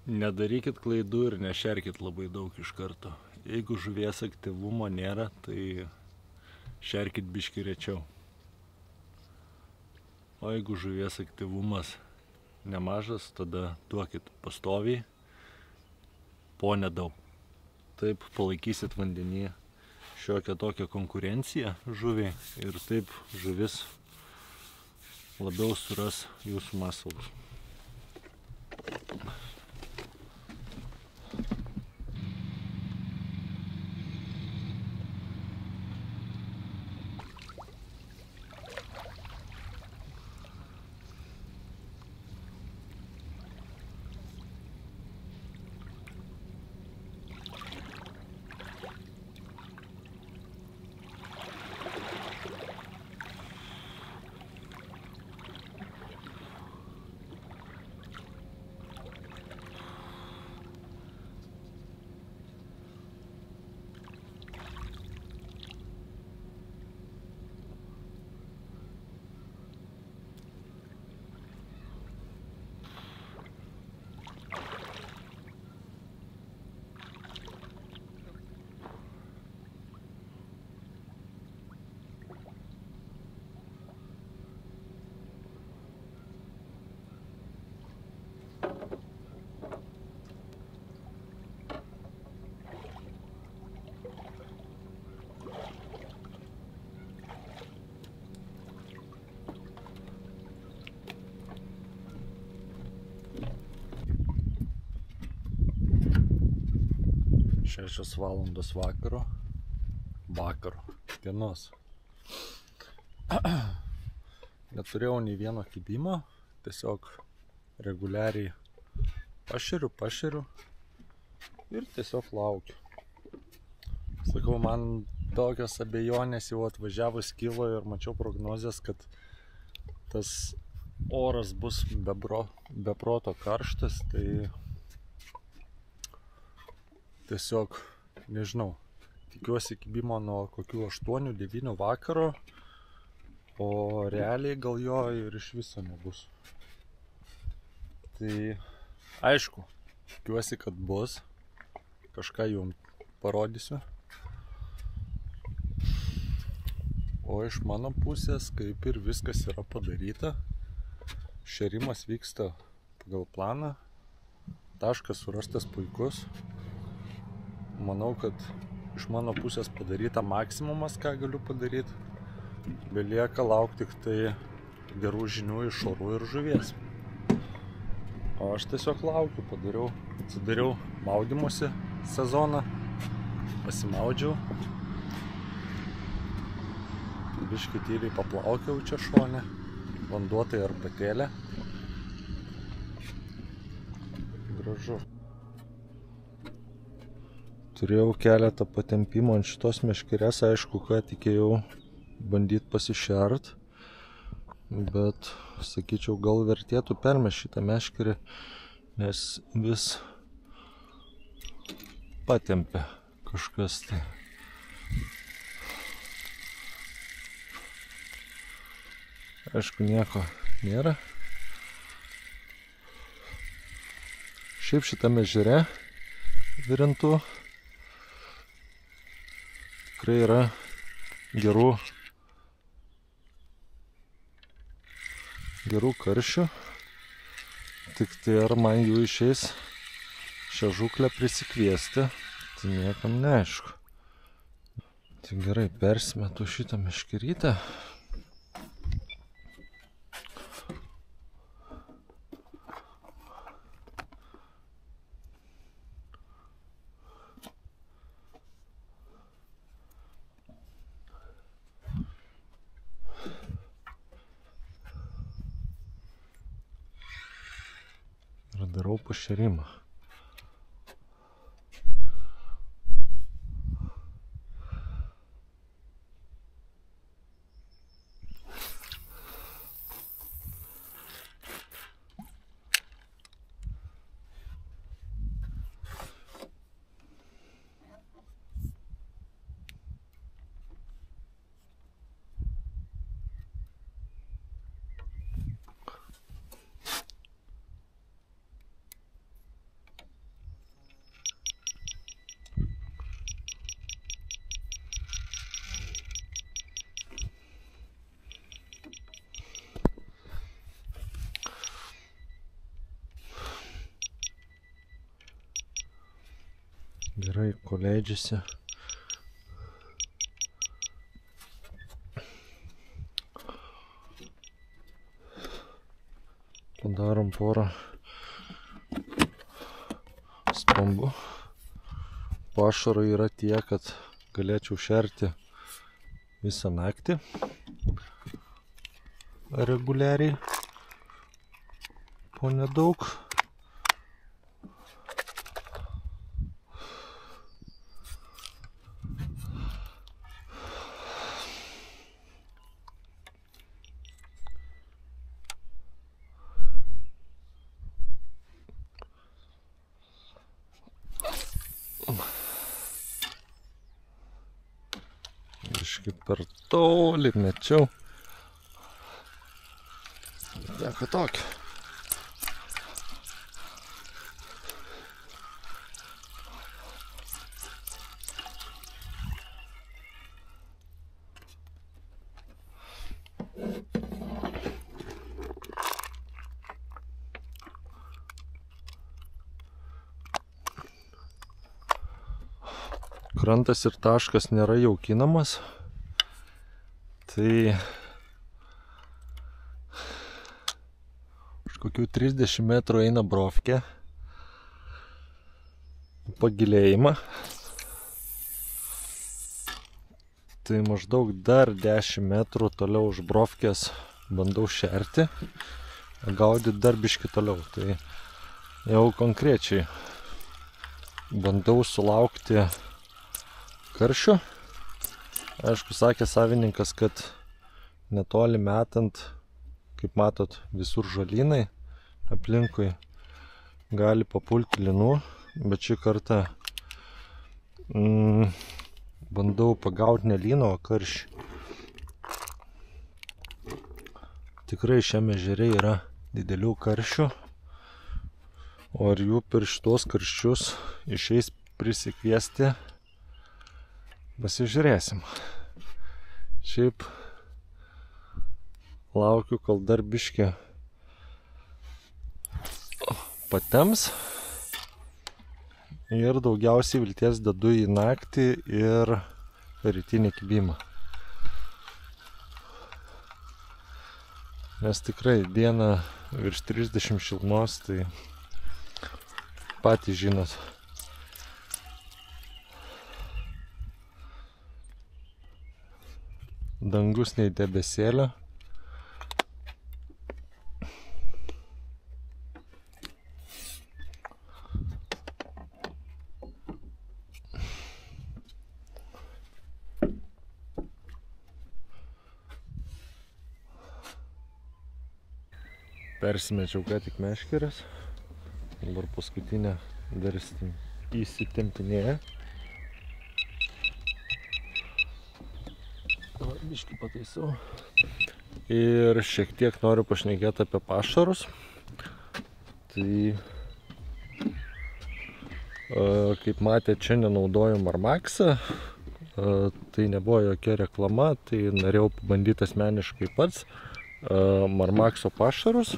Nedarykit klaidų ir nešerkit labai daug iš karto. Jeigu žuvies aktyvumo nėra, tai šerkit biškį rečiau. O jeigu žuvies aktyvumas nemažas, tada duokit pastoviai, po nedaug. Taip palaikysit vandenyje šiokią tokią konkurenciją žuviai ir taip žuvis labiau suras jūsų masalus. 6 valandos vakaro. Dienos. Neturėjau nei vieno kibimo, tiesiog reguliariai pašeriu ir tiesiog laukiu. Sakau, man tokios abejonės jau atvažiavus kilo ir mačiau prognozes, kad tas oras bus beproto karštas, tai tiesiog, nežinau, tikiuosi kibimo nuo kokių 8-9 vakaro, o realiai gal jo ir iš viso nebus. Tai aišku, tikiuosi, kad bus, kažką jums parodysiu. O iš mano pusės kaip ir viskas yra padaryta. Šerimas vyksta pagal planą, taškas surastas puikus. Manau, kad iš mano pusės padaryta maksimumas, ką galiu padaryti. Belieka laukti tik tai gerų žinių iš orų ir žuvies. O aš tiesiog laukiu, atsidariau maudymosi sezoną, pasimaudžiau. Biškį tyliai paplaukiau čia šone, vanduo tai arbatėlė. Gražu. Turėjau keletą patempimų ant šitos meškerės, aišku, ką tikėjau bandyti pasišert, bet, sakyčiau, gal vertėtų permest šitą meškerį, nes vis patempia kažkas tai. Aišku, nieko nėra. Šiaip šitame ežere Virintų tikrai yra gerų karšių, tik tai ar man jų išeis šią žuklę prisikviesti, tai niekam neaišku. Tai gerai, persimetu šitą meškerytę. Ir darau pašerimą. Gerai, kol leidžiasi. Padarom porą stambų. Pašaro yra tiek, kad galėčiau šerti visą naktį reguliariai, po nedaug. Biškį per toli mečiau. Teko tokio. Krantas ir taškas nėra jaukinamas, tai už kokių 30 metrų eina brofkė, pagilėjimą, Tai maždaug dar 10 metrų toliau už Brovkės bandau šerti, gaudyti dar biškį toliau. Tai jau konkrečiai bandau sulaukti karščio. Aišku, sakė savininkas, kad netoli metant, kaip matot, visur žolynai aplinkui gali papulti linų, bet šį kartą bandau pagauti ne lyną, o karšį. Tikrai šiame ežere yra didelių karšių, o ar jų per šitos karščius išeis prisikviesti, pasižiūrėsim. Šiaip laukiu, kol dar biškį patems ir daugiausiai vilties dedu į naktį ir rytinį kibimą. Nes tikrai dieną virš 30 šilumos, tai patys žinot. Dangus nei debesėlio. Persimečiau ką tik meškeres. Dabar paskutinę dar įsitempinėja. Biškį pataisau. Ir šiek tiek noriu pašnekėti apie pašarus. Tai kaip matėte, čia nenaudoju Marmaxą. Tai nebuvo jokia reklama, tai norėjau pabandyti asmeniškai pats Marmaxo pašarus.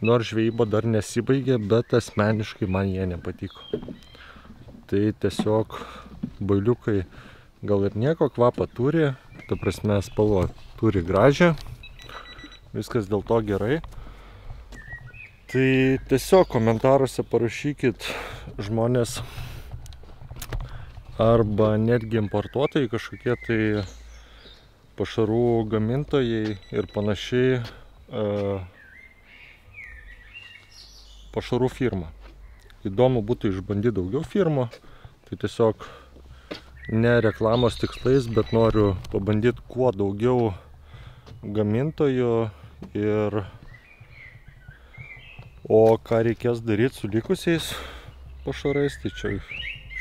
Nors žvejyba dar nesibaigė, bet asmeniškai man jie nepatiko. Tai tiesiog bailiukai gal ir nieko, kvapą turi, ta prasme spalvą turi gražią, viskas dėl to gerai. Tai tiesiog komentaruose parašykit žmonės arba netgi importuotojai, kažkokie tai pašarų gamintojai ir panašiai pašarų firma. Įdomu būtų išbandyti daugiau firmų, tai tiesiog ne reklamos tikslais, bet noriu pabandyti kuo daugiau gamintojų ir o ką reikės daryti su likusiais pašarais, tai čia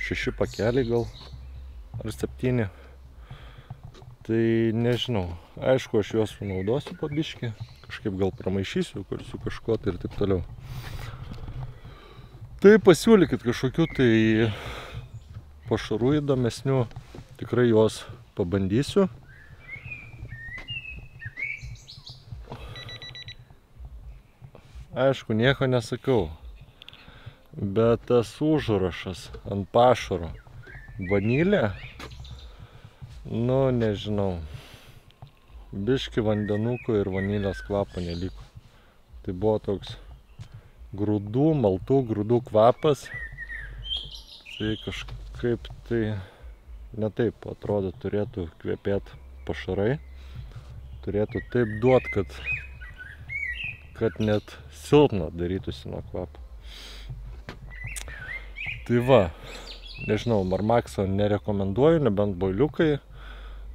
6 pakeliai gal ar 7. Tai nežinau, aišku, aš juos sunaudosiu po biškį, kažkaip gal pramaišysiu su kažkuo tai ir taip toliau. Tai pasiūlykit kažkokių tai pašarų įdomesnių, tikrai juos pabandysiu. Aišku, nieko nesakau, bet tas užrašas ant pašaro vanilė, nu nežinau, biškį vandenukų ir vanilės kvapo neliko. Tai buvo toks grūdų, maltų grūdų kvapas. Tai kažkaip tai ne taip atrodo turėtų kvepėti pašarai. Turėtų taip duoti, kad net silpna darytųsi nuo kvapo. Tai va, nežinau, Marmaxo nerekomenduoju, nebent boiliukai.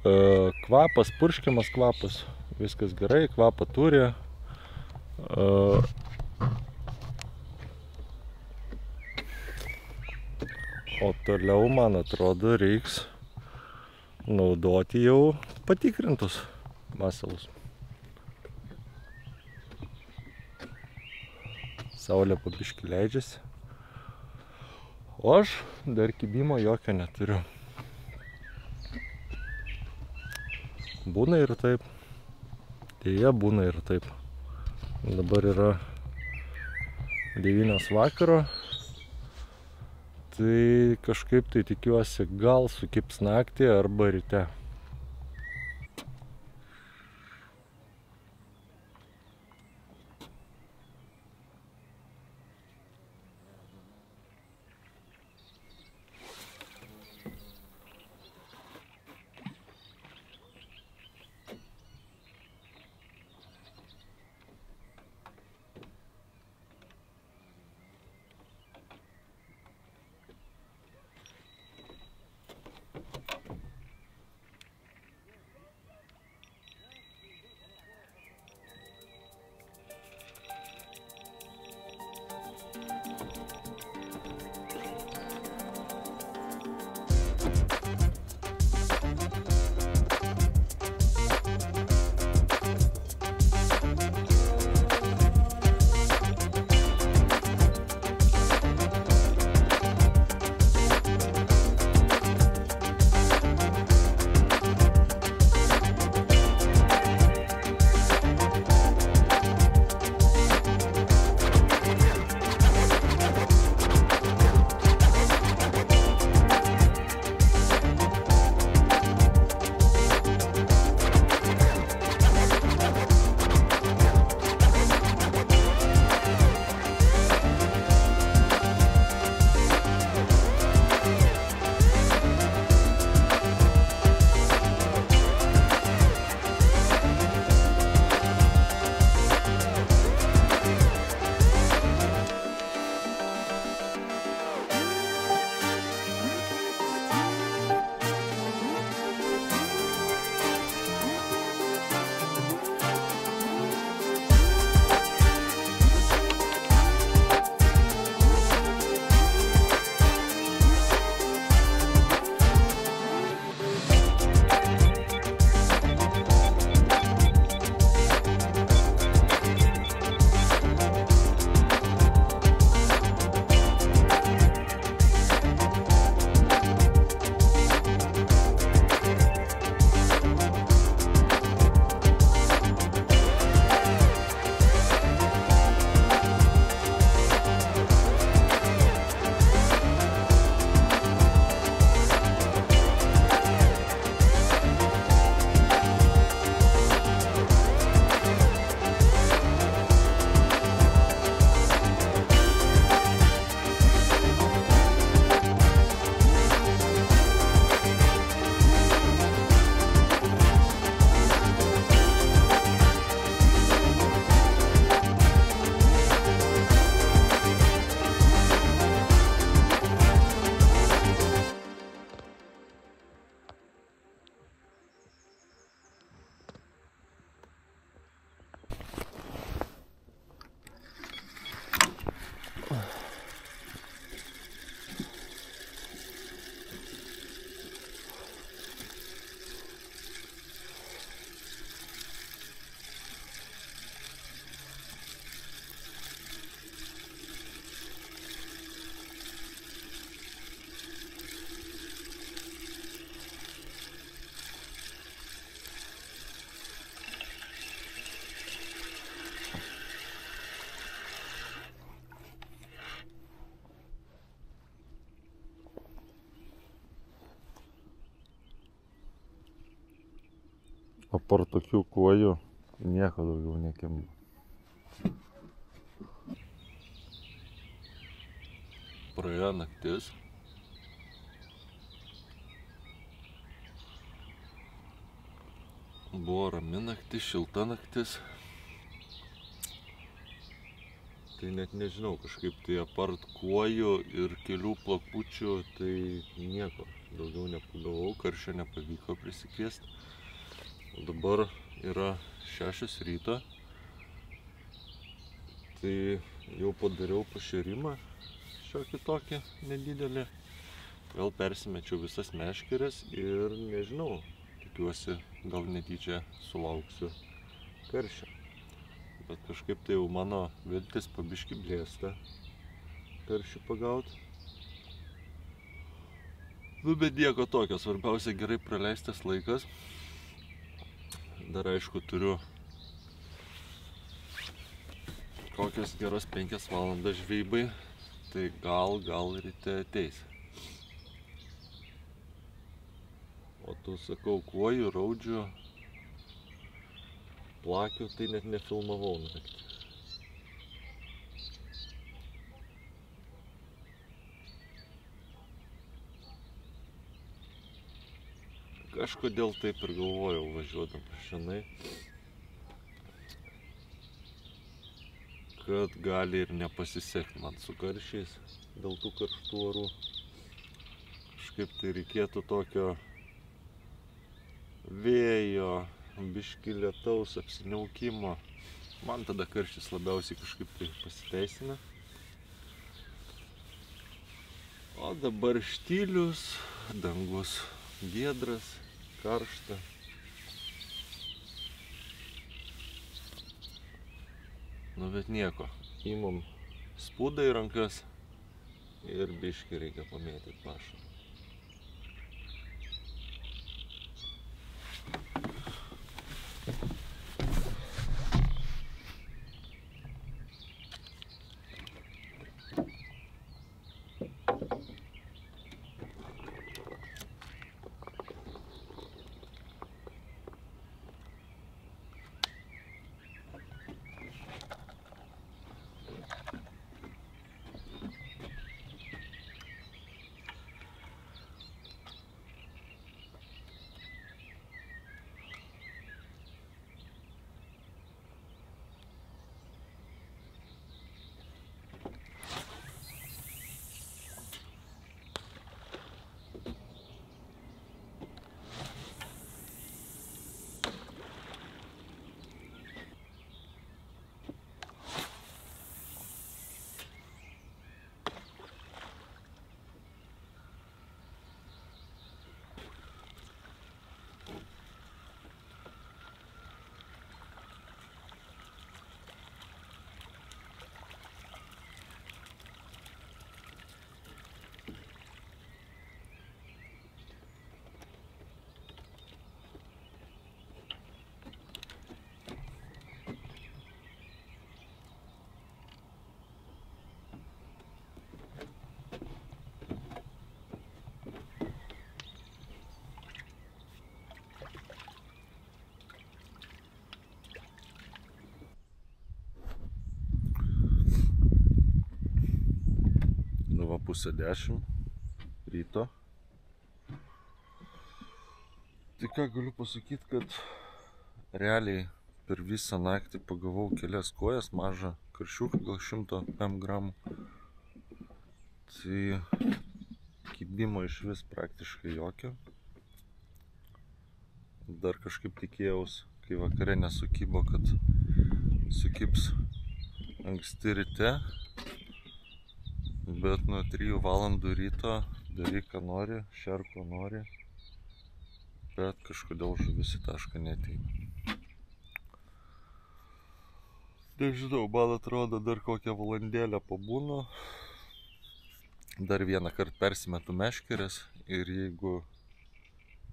Kvapas, purškiamas kvapas, viskas gerai, kvapą turi. O toliau, man atrodo, reiks naudoti jau patikrintus masalus. Saulė po biškį leidžiasi. O aš dar kibimo jokio neturiu. Būna ir taip. Deja, būna ir taip. Dabar yra 9 vakaro. Tai kažkaip tai tikiuosi gal sukibs naktį arba ryte. apart tokių kuojų nieko daugiau nekimba. Praėjo naktis. Buvo rami naktis, šilta naktis. Tai net nežinau, kažkaip tai apart kuojų ir kelių plakučių, tai nieko daugiau nepagavau, karščio nepavyko prisikviesti. O dabar yra 6 ryto, tai jau padariau pašėrimą šiokį tokį nedidelį. Vėl persimečiau visas meškeres ir nežinau, tikiuosi gal netyčia sulauksiu karščio. Bet kažkaip tai jau mano viltis pabiški blėsta karščių pagaut. Nu, bet nieko tokio, svarbiausia gerai praleistas laikas. Dar aišku turiu kokias geras 5 valandas žvejybai, tai gal ryte ateis. O tu sakau, kuojų, raudžių, plakių, tai net nefilmavau naktį. Kažkodėl taip ir galvojau važiuodamas šiandien, kad gali ir nepasisekti man su karščiais dėl tų karštų orų. Kažkaip tai reikėtų tokio vėjo, biški lietaus, apsiniaukimo. Man tada karštis labiausiai kažkaip tai pasiteisina. O dabar štilius, dangus giedras, karšta. Nu bet nieko, imam spūdą į rankas ir biški reikia pamėtyti pašarą. Pusę 10 ryto. Tai ką galiu pasakyti, kad realiai per visą naktį pagavau kelias kojas, mažą karšiuką, gal 100 gramų. Tai kibimo iš vis praktiškai jokio. Dar kažkaip tikėjaus, kai vakare nesukibo, kad sukibs anksti ryte. Bet nuo 3 valandų ryto daryk ką nori, šerk ko nori, bet kažkodėl žuvis į tašką neateina. Nežinau, man atrodo, dar kokią valandėlę pabūnu, dar vieną kartą persimetu meškeres ir jeigu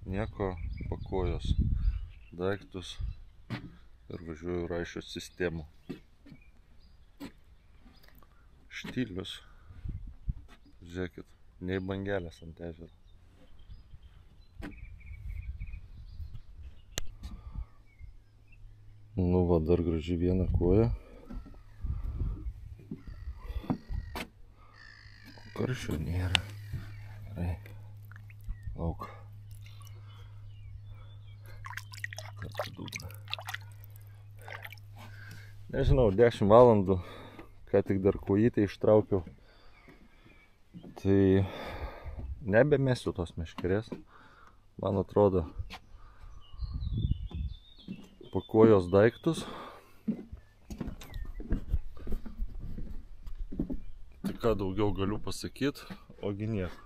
nieko, pakojos daiktus ir važiuoju raišio sistemų. Štilius. Žiūrėkit, nei bangelės ant ežero. Nu va, dar graži viena koja. Karščio nėra. Gerai. Lauk. Kartu dugna. Nežinau, 10 valandų, ką tik dar kojytę ištraukiau. Tai nebemesiu tos meškerės. Man atrodo, pakojos daiktus. Tai ką daugiau galiu pasakyti, ogi nieko.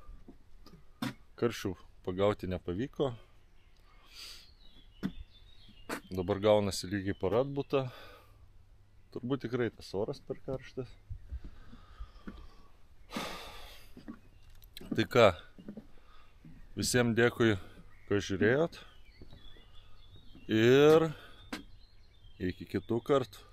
Karšių pagauti nepavyko. Dabar gaunasi lygiai per atbutą. Turbūt tikrai tas oras per karštas. Tai ką, visiems dėkui, kad žiūrėjot. Ir iki kitų kartų.